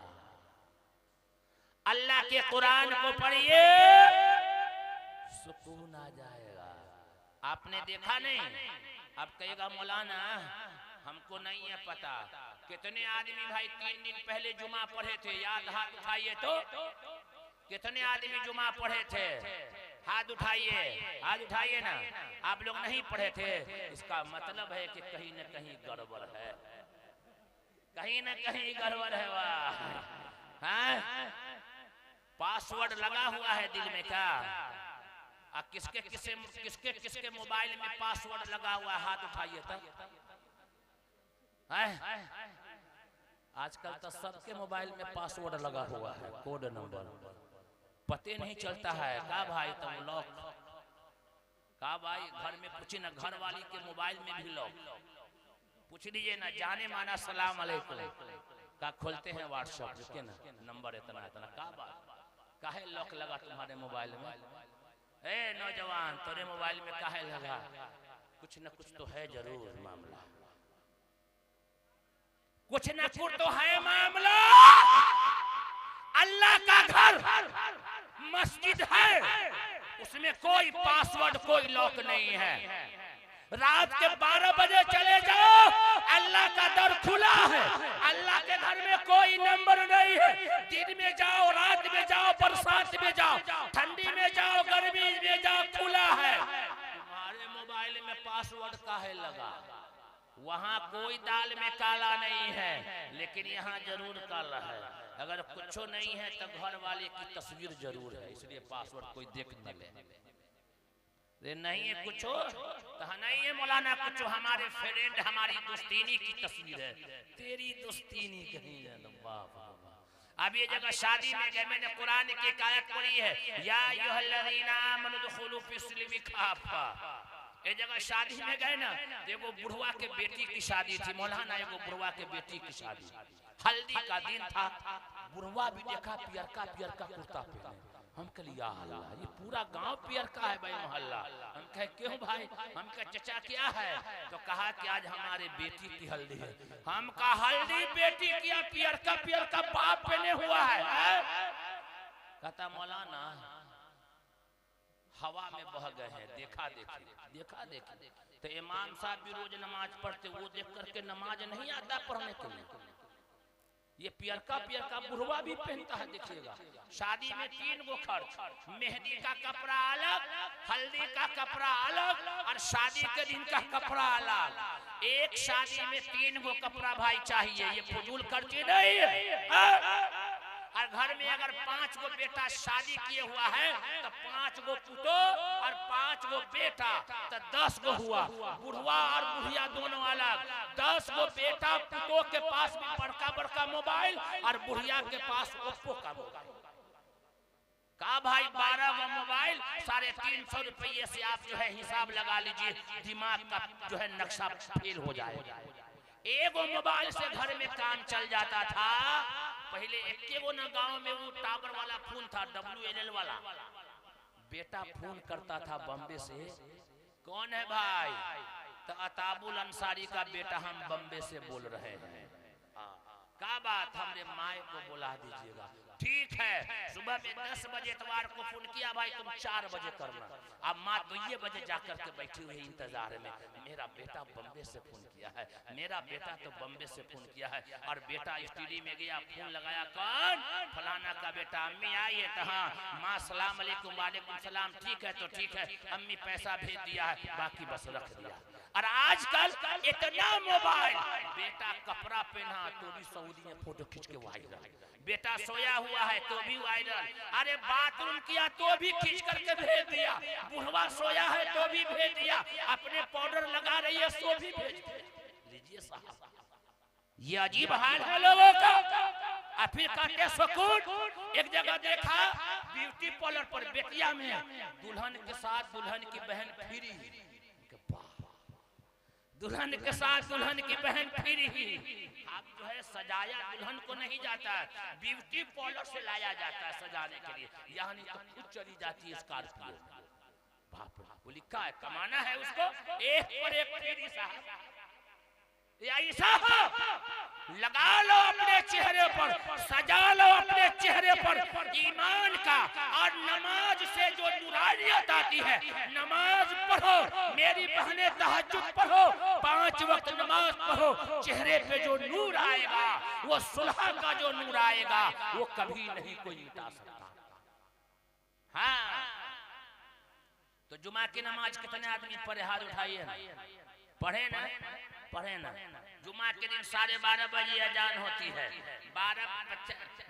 अल्लाह के कुरान को पढ़िए, सुकून आ जाएगा। आपने देखा नहीं? अब कहेगा मौलाना हमको नहीं है पता। कितने आदमी भाई 3 दिन पहले जुमा पढ़े थे? याद हाथ उठाइए तो। कितने आदमी जुमा पढ़े थे? हाथ उठाइए, हाथ उठाइए ना। आप लोग नहीं पढ़े थे, इसका मतलब है कि कहीं न कहीं गड़बड़ है, कहीं न कहीं गड़बड़ है। वाह, हाँ? पासवर्ड लगा हुआ है दिल में क्या? किसके किसके मोबाइल में पासवर्ड लगा हुआ है? हाथ उठाइए तब। आजकल तो सबके मोबाइल में पासवर्ड लगा हुआ है, कोड नंबर पते नहीं चलता है। का भाई तुम लॉक, का भाई घर में पूछिए ना, घर वाली के मोबाइल में भी लॉक पूछ लीजिए ना, जाने माना सलाम अलैकुम का खोलते हैं व्हाट्सएप के ना, नंबर इतना इतना। का बात काहे लॉक लगा तुम्हारे मोबाइल में? ए नौजवान, तेरे मोबाइल में काहे लगा? कुछ न कुछ तो है जरूर मामला, कुछ न कुछ तो है मामला। अल्लाह का घर मस्जिद है, उसमें कोई पासवर्ड कोई लॉक नहीं है। रात के 12 बजे चले जाओ, अल्लाह का दर खुला है। अल्लाह के घर में कोई नंबर नहीं है। दिन में जाओ, रात में जाओ, बरसात में जाओ, ठंडी में जाओ, गर्मी में जाओ, खुला है। तुम्हारे मोबाइल में पासवर्ड काहे लगा? वहाँ कोई दाल में काला नहीं है, लेकिन यहाँ जरूर काला है। अगर कुछ नहीं है तो घर वाले की तस्वीर जरूर है, इसलिए पासवर्ड कोई देख न ले। नहीं है कुछ तो नहीं है मौलाना, कुछ हमारे फ्रेंड, हमारी दोस्तीनी की तस्वीर है। तेरी दोस्तीनी कहीं जाना बाप। अब ये जगह शादी में गए, मैंने कुरान की आयत पढ़ी है, या अय्युहल्लज़ीना आमनु दुखुलू फिस्सिल्मी काफ़ा। ये जगह शादी में गए ना, एगो बुढ़वा के बेटी की शादी थी मौलाना, एगो बुढ़वा के बेटी की शादी, हल्दी का दिन था। बुढ़वा भी देखा पियरका पियरका कुर्ता पहने। हम कह लिया अल्लाह, ये पूरा गांव पियरका है भाई मोहल्ला। हम कहे क्यों भाई? हम कहे चचा क्या है? तो कहा कि आज हमारे बेटी की हल्दी है। हम कहा हल्दी बेटी की, पियरका पियरका बाप पहने हुआ है। कहता मौलाना हवा में बह गए हैं, देखा देखी। तो इमाम साहब भी रोज नमाज पढ़ते, वो देख करके नमाज नहीं आता पढ़ने के लिए। ये पियरका पियरका बुढ़वा भी पहनता है, देखिएगा। शादी में 3 गो खर्च, मेहंदी का कपड़ा अलग, हल्दी का कपड़ा अलग और शादी के दिन का कपड़ा अलग। एक शादी में 3 गो कपड़ा भाई चाहिए, ये फजूल खर्ची नहीं है। और घर में अगर 5 गो बेटा शादी किए हुआ है तो 5 गो पुतो और 5 गो बेटा, तो 10 गो हुआ। बुढ़वा और बुढ़िया दोनों अलग। 10 गो बेटा पुतो के पास भी बड़का बड़का मोबाइल और बुढ़िया के पास ओप्पो का मोबाइल। का भाई 12 गो मोबाइल, 350 रुपये से आप जो है हिसाब लगा लीजिए, दिमाग का जो है नक्शा फेल हो जाएगा। एगो मोबाइल से घर में काम चल जाता था। पहले एक गो ना गांव में वो टावर वाला फोन था, WNL वाला। बेटा फोन करता था बम्बे से, कौन है भाई? तो अताबुल अंसारी का बेटा, हम बम्बे से बोल रहे हैं। क्या बात, हमने माए को बुला दीजिएगा। ठीक है, सुबह में 10 बजे इतवार को फोन किया, भाई तुम 4 बजे करना। अब माँ 2 बजे जाकर के बैठी हुई इंतजार में, मेरा बेटा बम्बे से फोन किया है, मेरा बेटा तो बम्बे से फोन किया है। और बेटा स्टडी में गया, फोन लगाया, कौन? फलाना का बेटा। अम्मी आई है तो हाँ। माँ सलाम अलैकुम। वालेकुम सलाम। ठीक है तो ठीक है, अम्मी पैसा भेज दिया है, बाकी बस रख दिया। और आजकल इतना मोबाइल, बेटा कपड़ा पहना तो भी सऊदी में फोटो खींच के वायरल, बेटा सोया हुआ है तो भी वायरल, अरे बाथरूम किया तो भी खींच करके भेज दिया, बुढ़वा सोया है तो भी भेज दिया, अपने पाउडर लगा रही है तो भी भेज दिया। लीजिए साहब, ये अजीब हाल है लोगों का। और फिर कहते सुकून। एक जगह देखा ब्यूटी पार्लर पर बेतिया में दुल्हन के साथ दुल्हन की बहन फिरी, दुल्हन के साथ दुल्हन की बहन फिरी। अब जो है सजाया दुल्हन को नहीं जाता, ब्यूटी पार्लर से लाया जाता है सजाने के लिए, यानी तो खुद चली जाती है स्कॉर्पियो। बाप रे, वो लिखा है कमाना है उसको, एक पर एक फिरी साहब। ऐसा लगा लो अपने चेहरे पर, सजा लो अपने चेहरे पर ईमान का, और नमाज से जो नूरानियत आती है, नमाज पढ़ो मेरी बहनें, तहज्जुद पढ़ो, 5 वक्त नमाज पढ़ो, चेहरे पे जो नूर आएगा, वो सुलह का जो नूर आएगा, वो कभी नहीं कोई मिटा सकता। हाँ, तो जुमा की नमाज कितने आदमी पढ़े, हाथ उठाइए ना, पढ़े ना, पढ़े ना। जुमा के दिन 12:30 बजे अजान होती है,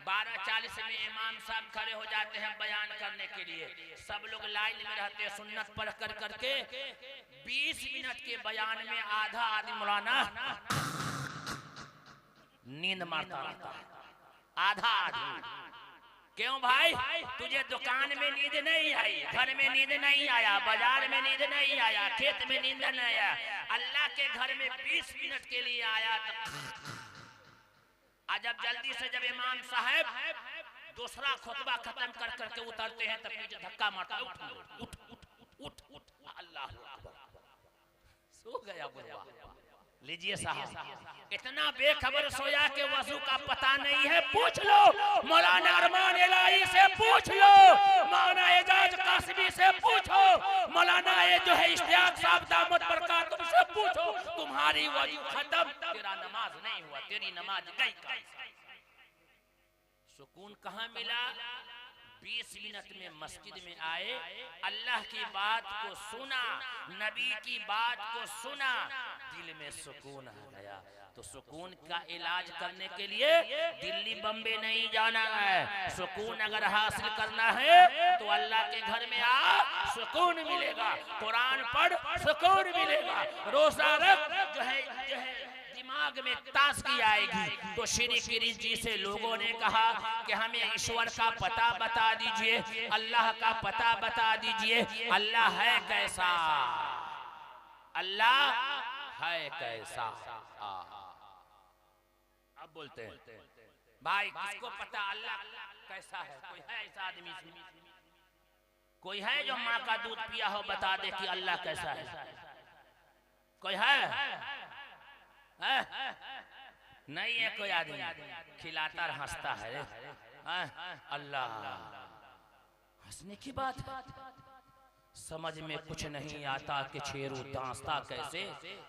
12:40 में इमाम साहब खड़े हो जाते हैं बयान करने के लिए, सब लोग लाइन में रहते हैं सुन्नत पढ़ कर करके। 20 मिनट के बयान में आधा आदमी मौलाना नींद मारता रहता है, आधा आदमी। क्यों भाई, तुझे दुकान में नींद नहीं आई, घर में नींद नहीं आया, बाजार में नींद नहीं आया, खेत में नींद नहीं आया, अल्लाह के घर में 20 मिनट के लिए आया। आज जब जल्दी से जब इमाम साहब दूसरा खुतबा खत्म कर करके उतरते हैं तब पीछे धक्का मारता है, उठ उठ उठ उठ, अल्लाह सो गया बुढ़वा। लीजिए साहब, इतना बेखबर सोया के वजू का पता नहीं है, पूछ लो मौलाना अरमान इलाही से, पूछ लो मौलाना एजाज कासमी से, पूछो मौलाना ये जो है इश्तियाक साहब दामद बरकातुहू से पूछो, तुम्हारी वजू खत्म, तेरा नमाज नहीं हुआ, तेरी नमाज गई। सुकून कहाँ मिला? 20 मिनट में मस्जिद में आए, अल्लाह की बात को सुना, नबी की बात को सुना, दिल में सुकून आ गया। तो सुकून का इलाज करने के लिए दिल्ली बम्बे नहीं जाना है, सुकून अगर हासिल करना है तो अल्लाह के घर में आ, सुकून मिलेगा, कुरान पढ़, सुकून मिलेगा, रोजा रख, जो है दिमाग में ताजगी आएगी। तो श्री गिरीश जी से लोगों ने कहा कि हमें ईश्वर का पता बता दीजिए, अल्लाह का पता बता दीजिए, अल्लाह है कैसा, अल्लाह है कैसा। अब बोलते हैं भाई किसको पता अल्लाह कैसा है? कोई है ऐसा आदमी? कोई है जो माँ का दूध पिया हो बता दे कि अल्लाह कैसा है? कोई है? नहीं है कोई आदमी, खिलाता और हंसता है। अल्लाह, हंसने की बात, समझ में कुछ नहीं आता कि छेरू दांस्ता कैसे,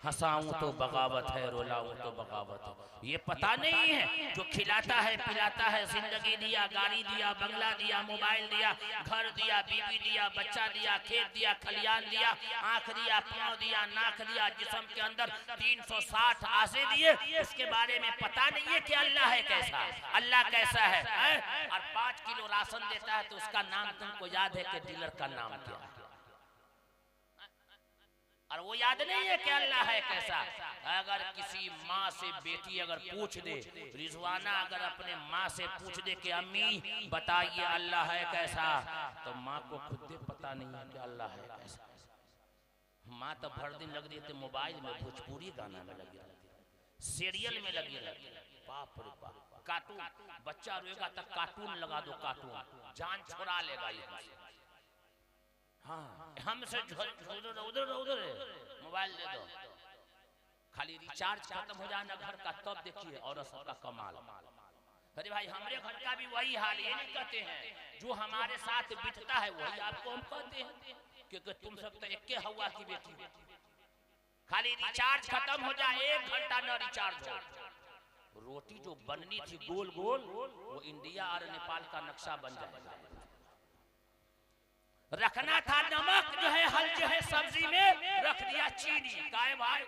हंसाऊं तो बगावत है, रुलाऊं तो बगावत है। ये पता नहीं है जो खिलाता है पिलाता है, जिंदगी दिया, गाड़ी दिया, बंगला दिया, मोबाइल दिया, घर दिया, बीवी दिया, बच्चा दिया, खेत दिया, खलियान दिया, आंख दिया, पाँव दिया, नाक दिया, जिस्म के अंदर 360 आसे दिए, उसके बारे में पता नहीं है कि अल्लाह है कैसा, अल्लाह कैसा है। और 5 किलो राशन देता है तो उसका नाम तुमको याद है कि डीलर का नाम क्या है? और वो याद नहीं है कि अल्लाह है कैसा। अगर किसी माँ से बेटी अगर पूछ दे, रिजवाना अगर अपने माँ से पूछ दे कि अम्मी बताइए अल्लाह है कैसा, तो माँ को खुद पता नहीं है कि अल्लाह है कैसा। माँ तो भर दिन लग रही थी मोबाइल में, भोजपुरी गाना में लगी रहती, सीरियल में लगी रहती, बाप रे बाप, कार्टून, बच्चा रोएगा तक कार्टून लगा दो, कार्टून जान छुड़ा लेगा ये। हाँ, हमसे उधर उधर उधर मोबाइल दे दो, खाली रिचार्ज खत्म हो जाना घर का, तब देखिए औरत सबका कमाल। अरे भाई हमारे घर का भी वही हाल, ये नहीं कहते हैं जो हमारे साथ बीतता है वही आपको हम कहते हैं, क्योंकि तुम सब तो एक हवा की बेटी, खाली रिचार्ज खत्म हो जाए 1 घंटा न रिचार्ज हो, रोटी जो बननी थी गोल गोल वो इंडिया और नेपाल का नक्शा बन जाएगा। रखना था नमक जो है, हल जो है सब्जी में, रख दिया चीनी, काहे भाई?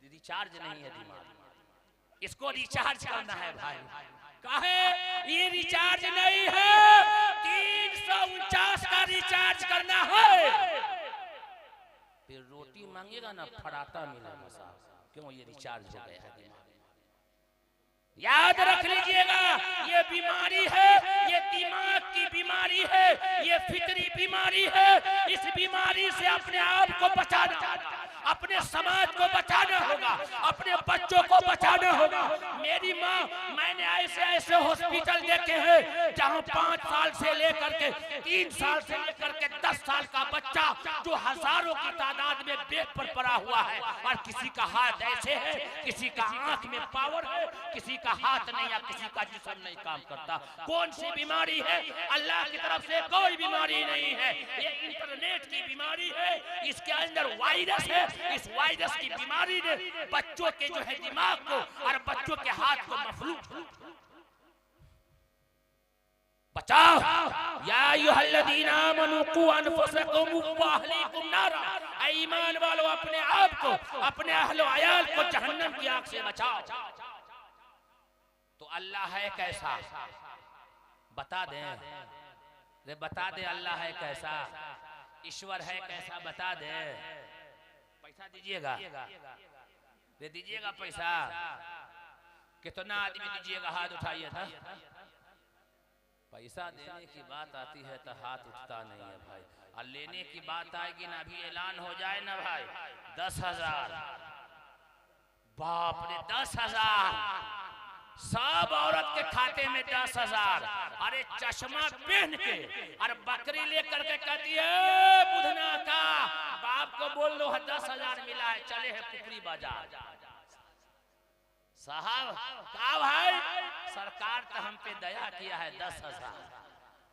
रिचार्ज नहीं है दिमाग, इसको रिचार्ज करना है भाई। काहे? ये रिचार्ज नहीं है, 349 का रिचार्ज करना है। फिर रोटी मांगेगा ना, फराटा मिलेगा साहब, क्यों? ये रिचार्ज हो गया है दिमाग। याद रख लीजिएगा, ये बीमारी है, ये दिमाग की बीमारी है, ये फितरी बीमारी है। इस बीमारी से अपने आप को बचाना, अपने समाज को बचाना होगा, अपने बच्चों को बचाना होगा। मेरी माँ, मैंने ऐसे ऐसे हॉस्पिटल देखे हैं जहाँ 5 साल से लेकर के 3 साल से लेकर के 10 साल का बच्चा जो हजारों की तादाद में बेड पर पड़ा हुआ है, और किसी का हाथ ऐसे है, किसी का आंख में पावर है, किसी का हाथ नहीं या किसी का जिस्म नहीं काम करता। कौन सी बीमारी है? अल्लाह की तरफ से कोई बीमारी नहीं है, ये इंटरनेट की बीमारी है। इसके अंदर वायरस है। इस वायरस की बीमारी ने बच्चों के जो है दिमाग को और बच्चों के हाथ को मफलूज बचाओ। या अय्युहल्लज़ीना आमनू क़ू अनफुसकुम व अहलीकुम नारा, ईमान वालों अपने आप को, अपने अहल व अयाल को जहन्नम की आग से बचाओ। तो अल्लाह है कैसा बता दें, रे बता दे, अल्लाह है कैसा, ईश्वर है कैसा बता दे। पैसा दीजिएगा, दे दीजिएगा पैसा। कितना आदमी दीजिएगा? हाथ उठाइए था। पैसा देने की बात आती है तो हाथ उठता नहीं है भाई, और लेने की बात आएगी ना, अभी ऐलान हो जाए ना भाई, 10,000, बाप रे 10,000, सब औरत के खाते में 10,000। अरे चश्मा पहन के और बकरी लेकर के कहती है बुधना का बाप को बोल लो 10,000 मिला है, चले है पुपरी बाजार। साहब का भाई, सरकार तो हम पे दया किया है 10,000,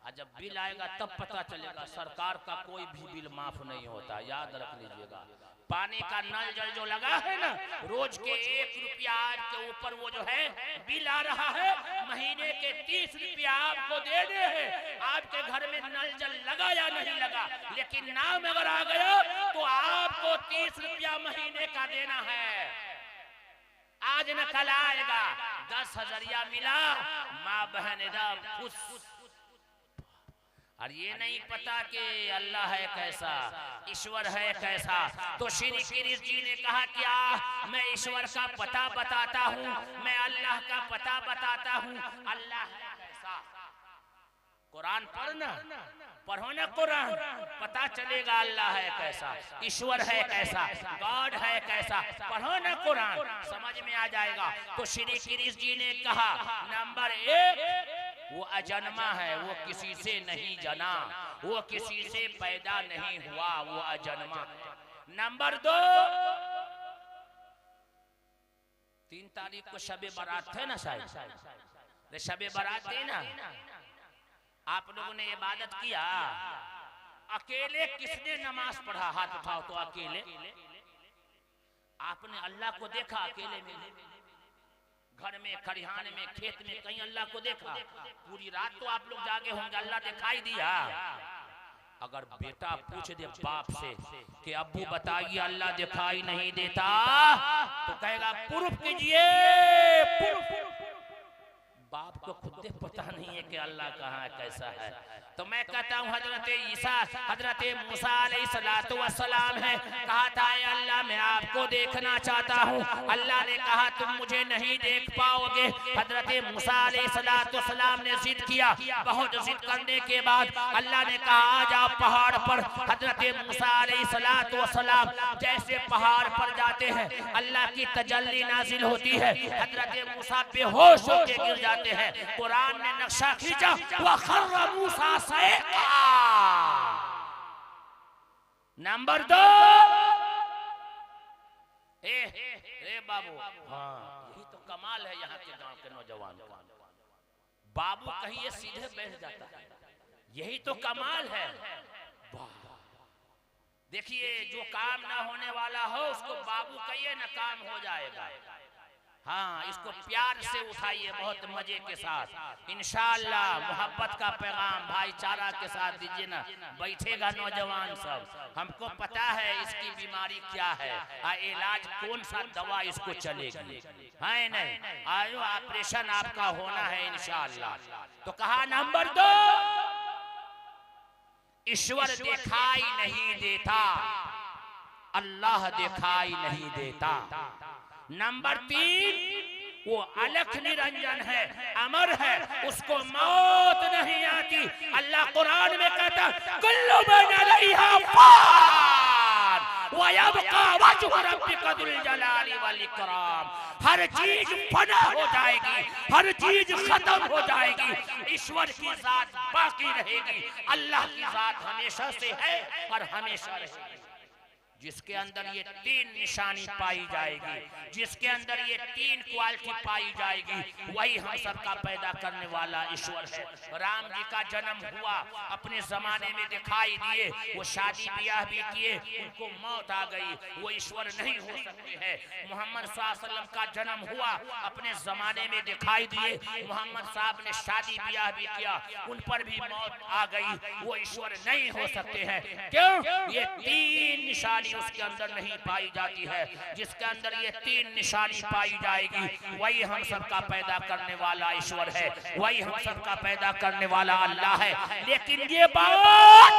और जब बिल आएगा तब पता चलेगा सरकार का कोई भी बिल माफ नहीं होता। याद रख लीजिएगा, पानी का नल जल जो लगा है ना, रोज के 1 रुपया के ऊपर वो जो है बिल आ रहा है, महीने के 30 रुपया आपको देने हैं। आपके घर में नल जल लगा या नहीं लगा, लेकिन नाम अगर आ गया तो आपको 30 रुपया महीने का देना है। आज न कल आएगा। 10,000 मिला, माँ बहन एकदम खुश। और ये नहीं पता कि अल्लाह है कैसा, ईश्वर है कैसा। तो श्री गिरीश जी ने कहा क्या मैं ईश्वर का पता बताता हूँ, मैं अल्लाह का पता बताता हूँ। अल्लाह है कैसा, कुरान पढ़ना, पढ़ो ना कुरान, पता चलेगा अल्लाह है कैसा, ईश्वर है कैसा, गॉड है कैसा। पढ़ो ना कुरान, समझ में आ जाएगा। तो श्री गिरीश जी ने कहा नंबर 1 वो अजन्मा है, वो किसी से नहीं जना, वो किसी से पैदा नहीं हुआ, वो अजन्मा। नंबर 2, 3 तारीख को शबे बारात थे ना शायद, शबे बारात थी ना, आप लोगों ने इबादत किया। अकेले किसने नमाज पढ़ा? हाथ उठाओ तो अकेले। आपने अल्लाह को देखा अकेले में, घर में, खरिहान में, खेत में, कहीं अल्लाह को देखा? पूरी रात तो आप लोग जागे होंगे, अल्लाह दिखाई दिया? अगर बेटा पूछ दे बाप से कि अब्बू बताइए अल्लाह दिखाई नहीं देता, तो कहेगा प्रूफ कीजिए, प्रूफ। बाप को खुद पता नहीं है कि अल्लाह कहाँ है, कैसा है। तो मैं कहता हूँ हजरत ईसा, हजरत मूसा अलैहिस्सलातु वस्सलाम है, कहा था अल्लाह मैं आपको देखना चाहता हूँ। अल्लाह ने कहा तुम मुझे नहीं देख पाओगे। हजरत मूसा अलैहिस्सलातु वस्सलाम ने जिद किया, बहुत जिद करने के बाद अल्लाह ने कहा आ जाओ पहाड़ पर। हजरत मूसा अलैहिस्सलातु वस्सलाम जैसे पहाड़ पर जाते हैं, अल्लाह की तजल्ली नाजिल होती है, हजरत मूसा बेहोश होकर गिर जाते हैं। कुरान ने नक्शा खींचा, वखर्रा मूसा सैक़ा। नंबर 2, ए बाबू, हाँ यही तो कमाल है यहाँ के गांव के नौजवान का। बाबू कहिए सीधे बैठ जाता है, यही तो कमाल है। देखिए जो काम ना होने वाला हो उसको बाबू कहिए ना, काम हो जाएगा। हाँ, इसको प्यार से उठाइए, बहुत मजे के साथ इंशाअल्लाह। मोहब्बत का पैगाम भाईचारा के साथ दीजिए ना, बैठेगा नौजवान सब। हमको पता है इसकी बीमारी क्या है, इलाज कौन सा दवा इसको चलेगी, है नहीं? आयो ऑपरेशन आपका होना है इंशाअल्लाह। तो कहा नंबर 2, ईश्वर दिखाई नहीं देता, अल्लाह दिखाई नहीं देता। नंबर 3, वो अलख निरंजन है, अमर है, उसको मौत नहीं आती। अल्लाह कुरान में कहता कुल्लु मन अलैहा फान व यबका वजहु रब्बिका दुल जलाली वल इकराम। हर चीज फना हो जाएगी, हर चीज खत्म हो जाएगी, ईश्वर की जात बाकी रहेगी। अल्लाह की जात हमेशा से है और हमेशा रहेगी। जिसके अंदर ये तीन निशानी पाई जाएगी, जिसके अंदर ये तीन क्वालिटी पाई जाएगी, वही हम सबका पैदा करने वाला ईश्वर है। राम जी का जन्म हुआ, अपने जमाने में दिखाई दिए, वो शादी ब्याह भी किए, उनको मौत आ गई, वो ईश्वर नहीं हो सकते हैं। मोहम्मद सल्लल्लाहु अलैहि वसल्लम का जन्म हुआ, अपने जमाने में दिखाई दिए, मोहम्मद साहब ने शादी ब्याह भी किया, उन पर भी मौत आ गई, वो ईश्वर नहीं हो सकते हैं। क्यों? ये तीन निशानी उसके अंदर नहीं पाई जाती है। जिसके अंदर ये तीन निशानी पाई जाएगी, वही हम सबका पैदा करने वाला ईश्वर है, वही हम सबका पैदा करने वाला अल्लाह है। लेकिन ये बात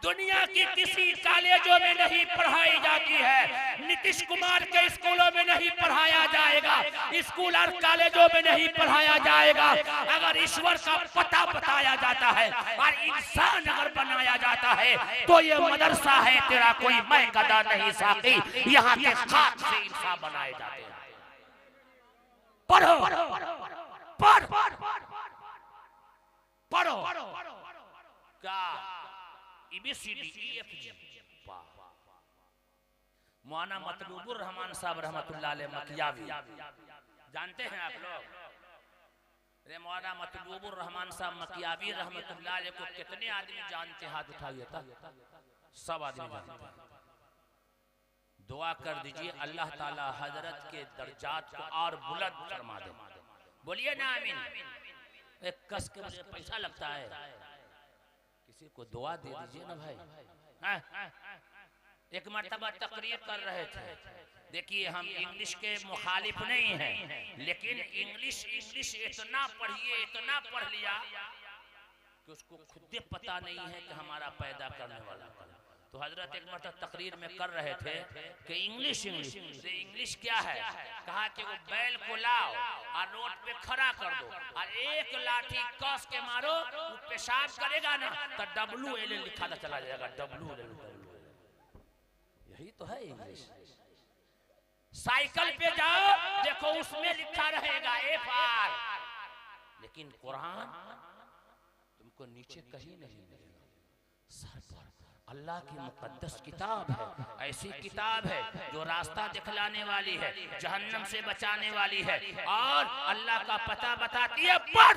दुनिया की किसी कॉलेजों में नहीं पढ़ाई जाती है, नीतीश कुमार के स्कूलों में नहीं पढ़ाया जाएगा, स्कूल और कॉलेजों में नहीं पढ़ाया जाएगा। अगर ईश्वर का पता बताया जाता है और इंसान अगर बनाया जाता है तो ये मदरसा है तेरा कोई मैं कदा नहीं साकी, यहाँ के खाक से इंसान बनाए जाते हैं। पढ़ो पढ़ पढ़ो क्या ABCD मौलाना मतलूबुर रहमान साहब रहमतुल्लाह अलैह मकियावी जानते हैं आप लोग? अरे मौलाना मतलूबुर रहमान साहब मकियावी रहमतुल्लाह अलैह को कितने आदमी जानते? हाथ उठाइए था, सब आदमी जानते हैं। दुआ कर दीजिए अल्लाह ताला हजरत के दर्जात को और बुलंद फरमा दे। बोलिए ना आमीन। एक कस के मुझे पैसा लगता है, किसी को दुआ दे दीजिए ना भाई। एक मर्तबा तकरीर कर रहे थे, देखिए हम इंग्लिश के मुखालिफ नहीं हैं, लेकिन इंग्लिश इतना पढ़िए, इतना पढ़ लिया कि उसको खुद पता नहीं है कि हमारा पैदा करने वाला कौन। तो हजरत एक मर्तबा तकरीर में कर रहे थे कि इंग्लिश क्या है? कहा कि वो बैल को लाओ और रोड पे खड़ा कर दो और एक लाठी कस के मारो, वो पेशाब करेगा ना तो WL लिखा था चला जाएगा, WL। यही तो है इंग्लिश। साइकिल पे जाओ देखो उसमें लिखा रहेगा FR, लेकिन कुरान तुमको नीचे कहीं नहीं मिलेगा, सर पर। अल्लाह की मुकद्दस किताब है, ऐसी किताब है जो रास्ता दिखलाने वाली है, जहन्नम से बचाने वाली है और अल्लाह का पता बताती है। पढ़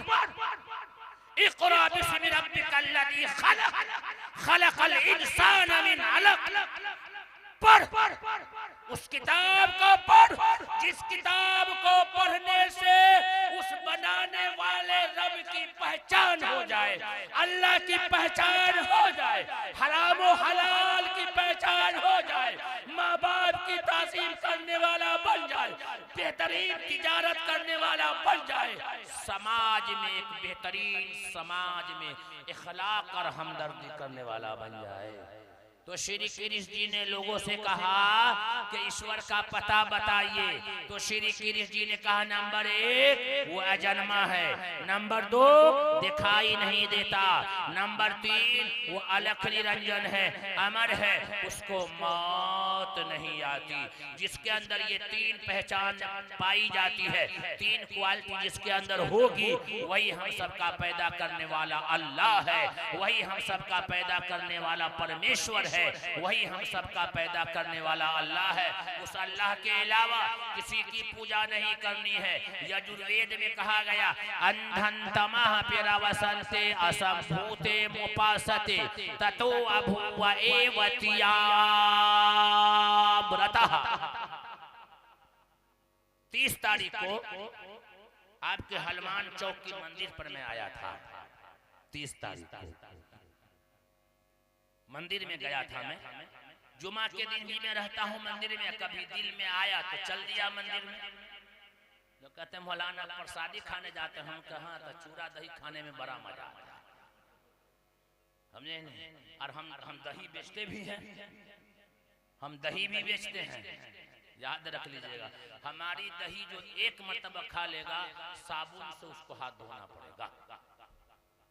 इक़रा बिस्मि रब्बिकल लज़ी खलक़ खलक़ल इंसान मिन अलक़। पढ़ उस किताब को पढ़ जिस किताब को पढ़ने से उस बनाने वाले रब की पहचान हो जाए, अल्लाह की पहचान हो जाए, हराम और हलाल की पहचान हो जाए, माँ बाप की ताज़ीम करने वाला बन जाए, बेहतरीन तिजारत करने वाला बन जाए, समाज में एक बेहतरीन समाज में इखलाक और हमदर्दी करने वाला बन जाए। तो श्री कृष्ण जी ने लोगों से कहा कि ईश्वर का पता बताइए। तो श्री कृष्ण जी ने कहा नंबर 1 वो अजन्मा है, नंबर 2 दिखाई नहीं देता, नंबर 3 वो अलख निरंजन है, अमर है, उसको मौत नहीं आती। जिसके अंदर ये तीन पहचान पाई जाती है, तीन क्वालिटी जिसके अंदर होगी, वही हम सबका पैदा करने वाला अल्लाह है, वही हम सबका पैदा करने वाला परमेश्वर है, वही हम सबका पैदा करने वाला अल्लाह है। उस अल्लाह के अलावा किसी की पूजा नहीं करनी है। यजुर्वेद में कहा गया अंधन तमः पिरावसन्ते असंभूते मुपासते ततो अभूव एवतिया व्रतः। 30 तारीख को आपके हनुमान चौक की मंदिर पर मैं आया था। 30 तारीख को मंदिर में गया था मैं। जुमा के दिन भी मैं रहता हूँ मंदिर में, कभी दिल में आया तो चल दिया मंदिर में। जो कहते हैं मौलाना प्रसादी खाने जाते हैं, हम कहाँ तो चूरा दही खाने में बड़ा मजा आता है, समझे नहीं। और हम दही बेचते भी हैं, हम दही भी बेचते हैं, याद रख लीजिएगा, हमारी दही जो एक मरतबा खा लेगा साबुन से उसको हाथ धोना पड़ेगा।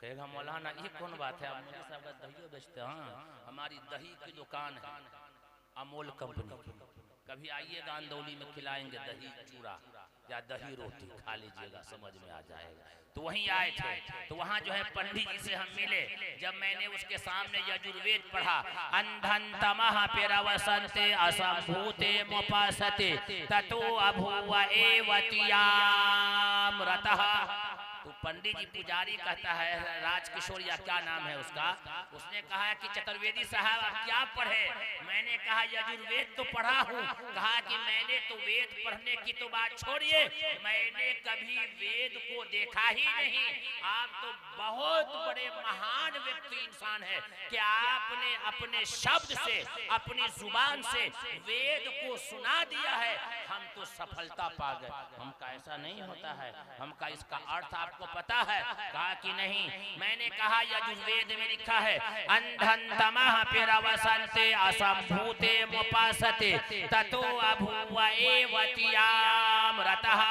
कहेगा मौलाना ये कौन बात है, आप मेरे साहब दही बेचते हैं? हमारी दही की दुकान है अमूल कंपनी की, कभी आइएगा अंदौली में खिलाएंगे दही चूड़ा या दही रोटी, खा लीजिएगा, समझ में आ जाएगा। तो वहीं आए थे, तो वहाँ जो है पंडित जी से हम मिले। जब मैंने उसके सामने यजुर्वेद पढ़ा, अंधन तमह पेरवसंते असंभूते मोपासते ततो अभूव एवतियाम रतः। तो पंडित जी पुजारी कहता है, राजकिशोर या क्या नाम है उसका, उसने कहा कि चतुर्वेदी साहब आप क्या पढ़े? मैंने कहा यजुर्वेद तो पढ़ा हूँ। कहा कि मैंने तो वेद पढ़ने की तो बात छोड़िए, मैंने कभी वेद को देखा ही नहीं। आप तो बहुत बड़े महान व्यक्ति इंसान है कि आपने अपने शब्द से, अपनी जुबान से वेद को सुना दिया है, हम तो सफलता पा गए। हमका ऐसा नहीं होता है, हमका इसका अर्थ आपको पता है? कहा कि नहीं। मैंने कहा यजुर्वेद में लिखा है अंधन तमः पेरवसंते असंभूते मोपासते ततो अभूव एवतियाम रतः।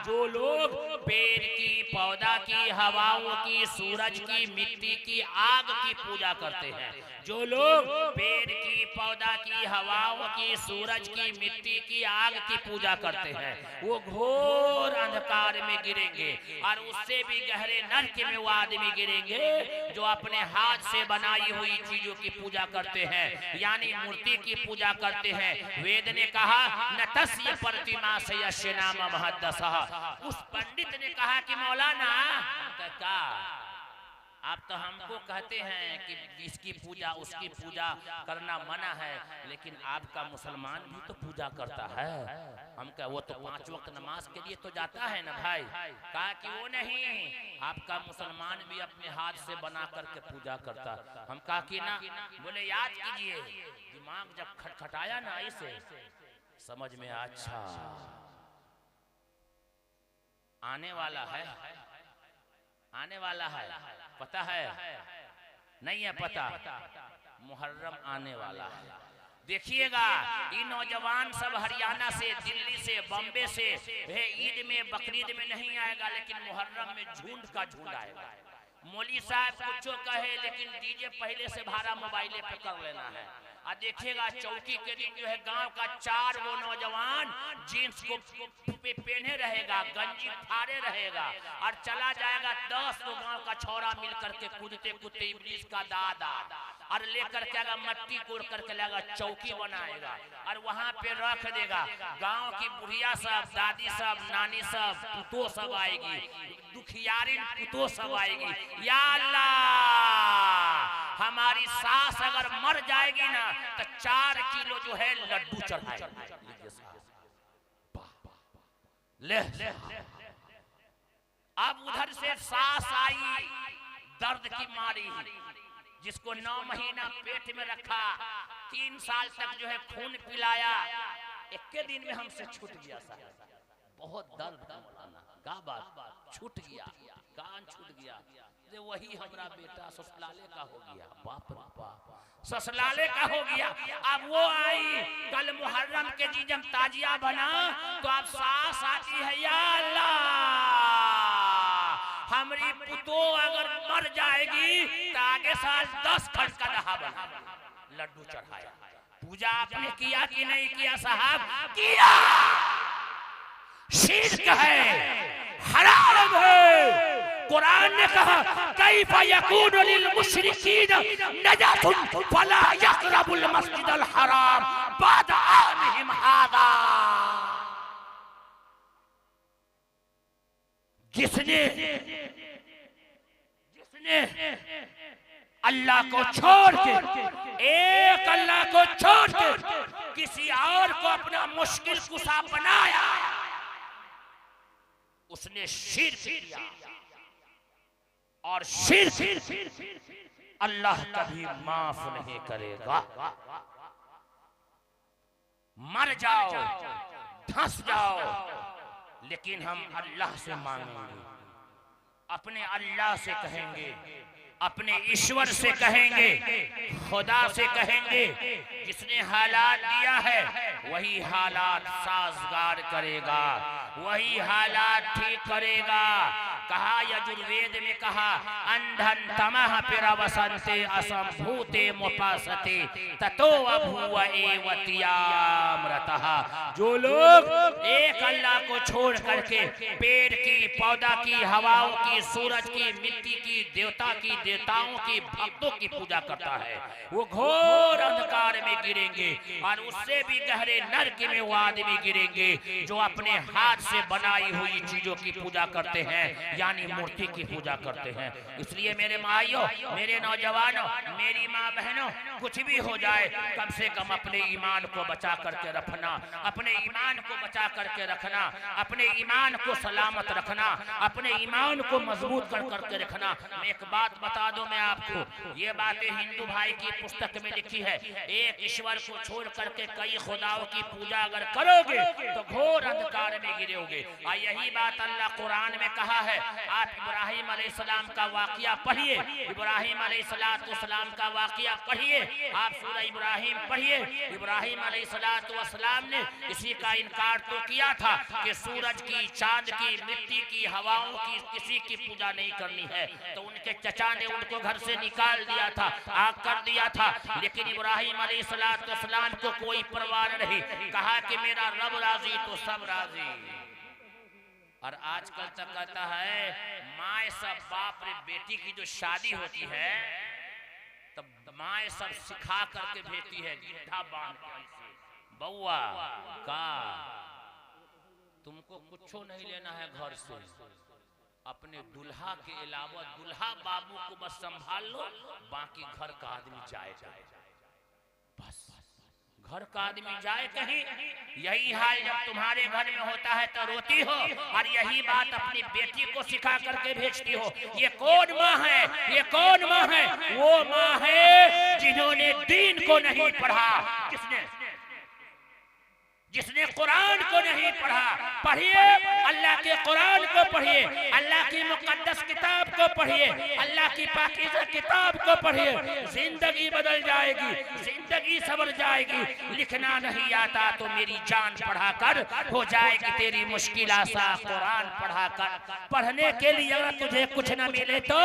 जो लोग पेड़ की, पौधा की, हवाओं की, सूरज की, मिट्टी की, आग की पूजा करते हैं, जो लोग पेड़ की, पौधा की, हवाओं की, सूरज की, मिट्टी की, आग की पूजा करते हैं, वो घोर अंधकार में गिरेंगे। और उससे भी गहरे नरक में वो आदमी गिरेंगे जो अपने हाथ से बनाई हुई चीजों की पूजा करते हैं, यानी मूर्ति की पूजा करते हैं। वेद ने कहा न तस्य प्रतिमा से यस्य नाम महद्दसः। उस पंडित ने कहा कि मौलाना क्या आप तो हमको कहते हैं कि इसकी पूजा उसकी पूजा करना मना है, लेकिन आपका मुसलमान भी तो पूजा करता है। हम क्या वो तो 5 वक्त नमाज के लिए तो जाता है ना भाई। कहा कि वो नहीं, आपका मुसलमान भी अपने हाथ से बना करके पूजा करता। हम कहा कि ना। बोले याद कीजिए, दिमाग जब खटखटाया ना ऐसे समझ में अच्छा आने वाला है, आने वाला है, पता है नहीं है पता, मुहर्रम आने वाला है। देखिएगा ये नौजवान सब हरियाणा से, दिल्ली से, बॉम्बे से ईद में बकरीद में नहीं आएगा, लेकिन मुहर्रम में झुंड का झुंड आएगा। मौली साहब कुछ कहे लेकिन डीजे पहले से भाड़ा मोबाइले पे कर लेना है। और देखिएगा चौकी के दिन जो है गांव का 4 वो नौजवान जींस को पहने रहेगा, गंजी फाड़े रहेगा और चला जाएगा 10 तो गांव का छौरा मिल करके कूदते कूदते इब्लीस का दादा और लेकर के आएगा, मट्टी कोड़ करके लाएगा, चौकी बनाएगा और वहां पे रख देगा। गांव की बुढ़िया सब, दादी सब, नानी सब, पुतो सब आएगी, दुखियारिन पुतो सब आएगी। या अल्लाह, हमारी सास अगर मर जाएगी ना तो 4 किलो जो है लड्डू चढ़ाएगी। ले अब उधर से सास आई दर्द की मारी, जिसको 9 महीना पेट में रखा, 3 साल तक जो है खून पिलाया, 1 दिन में हमसे छूट गया साहब। बहुत दर्द का बात, छूट गया, कान छूट गया। वही हमारा बेटा ससुराले का हो गया, बाप रे बाप, ससुराले का हो गया। अब वो आई कल मुहर्रम के जी जब ताजिया बना तो अब सास आती है, या अल्लाह हमारी पुतो अगर मर जाएगी तो आगे साल 10 खर्च का रहा बना। लड्डू चढ़ाया। पूजा आपने किया कि नहीं किया साहब? किया। शिर्क है, हराम है। कुरान ने कहा कैफा यकूनु लिल मुशरिकीन नजातुन फला यक़रबुल मस्जिदल हराम बाद आमिहिम हादा। जिसने अल्लाह को छोड़ के, एक अल्लाह को छोड़ के किसी और को अपना मुश्किल कुशा बनाया, उसने शिर्क किया। और शिर्क अल्लाह कभी माफ नहीं करेगा। मर जाओ, धंस जाओ, लेकिन हम अल्लाह से मांगेंगे, अपने अल्लाह से कहेंगे अपने ईश्वर से कहेंगे, खुदा से कहेंगे। जिसने हालात दिया है वही हालात साजगार करेगा, वही हालात ठीक करेगा। कहा यजुर्वेद में कहा अंधन तमह पिरवसन्ते असंभूते मुपासते ततो अभूव एवतियामृतः। जो लोग एक अल्लाह को छोड़ करके पेड़ की, पौधा की, हवाओं की, सूरज की, मिट्टी की, देवताओं की, भक्तों की पूजा करता है वो घोर अंधकार में गिरेंगे और उससे भी गहरे नरक में वो आदमी गिरेंगे जो अपने हाथ से बनाई हुई चीजों की पूजा करते हैं, यानी मूर्ति की पूजा करते हैं। इसलिए मेरे माइयों, मेरे नौजवानों, मेरी माँ बहनों, कुछ भी हो जाए कम से कम अपने ईमान को बचा करके रखना, अपने ईमान को बचा करके रखना, अपने ईमान को सलामत रखना, अपने ईमान को मजबूत कर करके रखना। मैं एक बात बता दूं मैं आपको, ये बातें हिंदू भाई की पुस्तक में लिखी है। एक ईश्वर को छोड़ करके कई खुदाओं की पूजा अगर करोगे तो घोर अंधकार में गिरोगे। और यही बात अल्लाह कुरान में कहा है। आप इब्राहिम अलैहिस्सलाम का वाकया पढ़िए, इब्राहिम अलैहिस्सलाम का वाकया पढ़िए, आप सूरह इब्राहिम पढ़िए। इब्राहिम अलैहिस्सलाम ने इसी का इनकार तो किया था कि सूरज की, चांद की, मिट्टी की, हवाओं की किसी की पूजा नहीं करनी है, तो उनके चचा ने उनको घर से निकाल दिया था, आग कर दिया था। लेकिन इब्राहिम अलैहिस्सलाम को कोई परवाह नहीं, कहा कि मेरा रब राजी तो सब राजी। और आजकल तक कहता है माए सब बाप रे बेटी की जो शादी होती है तब माए सब सिखा करके भेजती है, गीठा बांध के, बउआ का तुमको कुछो नहीं लेना है घर से, अपने दुल्हा के अलावा दुल्हा बाबू को बस संभाल लो, बाकी घर का आदमी जाए बस, घर का आदमी जाए कहीं। यही हाल जब तुम्हारे घर में होता है तो रोती हो, और यही बात अपनी बेटी को सिखा करके भेजती हो। ये कौन माँ है? ये कौन माँ है? वो माँ है जिन्होंने दीन को नहीं पढ़ा, जिसने कुरान को नहीं पढ़ा। पढ़िए, अल्लाह के कुरान को पढ़िए, अल्लाह की मुकद्दस किताब को पढ़िए, अल्लाह की पाकीज़ा किताब को पढ़िए, जिंदगी बदल जाएगी, जिंदगी संवर जाएगी। लिखना नहीं आता तो मेरी जान पढ़ा कर, हो जाएगी तेरी मुश्किल आसान। कुरान पढ़ा कर, पढ़ने के लिए अगर तुझे कुछ न मिले तो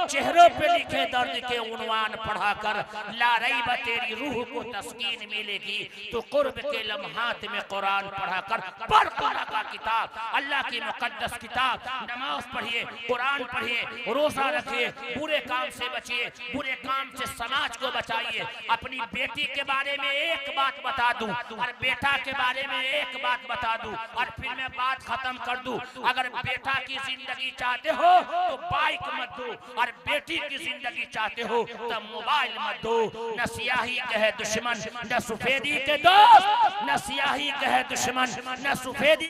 चेहरों पे लिखे दर्द के उन्वान पढ़ा कर, ला रईब तेरी रूह को तस्कीन मिलेगी। तो कुर्ब के लम्हात में कुरान पढ़ा कर, पढ़ खुदा का किताब, अल्लाह की मुकद्दस किताब। नमाज पढ़िए, कुरान पढ़िए, रोजा रखिए, बुरे काम से बचिए, बुरे काम से समाज को बचाइए। अपनी बेटी के बारे में एक बात बता दूं और बेटा के बारे में एक बात बता दूं और फिर मैं बात खत्म कर दूं। अगर बेटा की जिंदगी चाहते हो तो बाइक मत दो, और बेटी की जिंदगी चाहते हो तो मोबाइल मत दो। न सियाही कहे दुश्मन, न सफेदी के दोस्त, न सियाही कहे दुश्मन, न सफेदी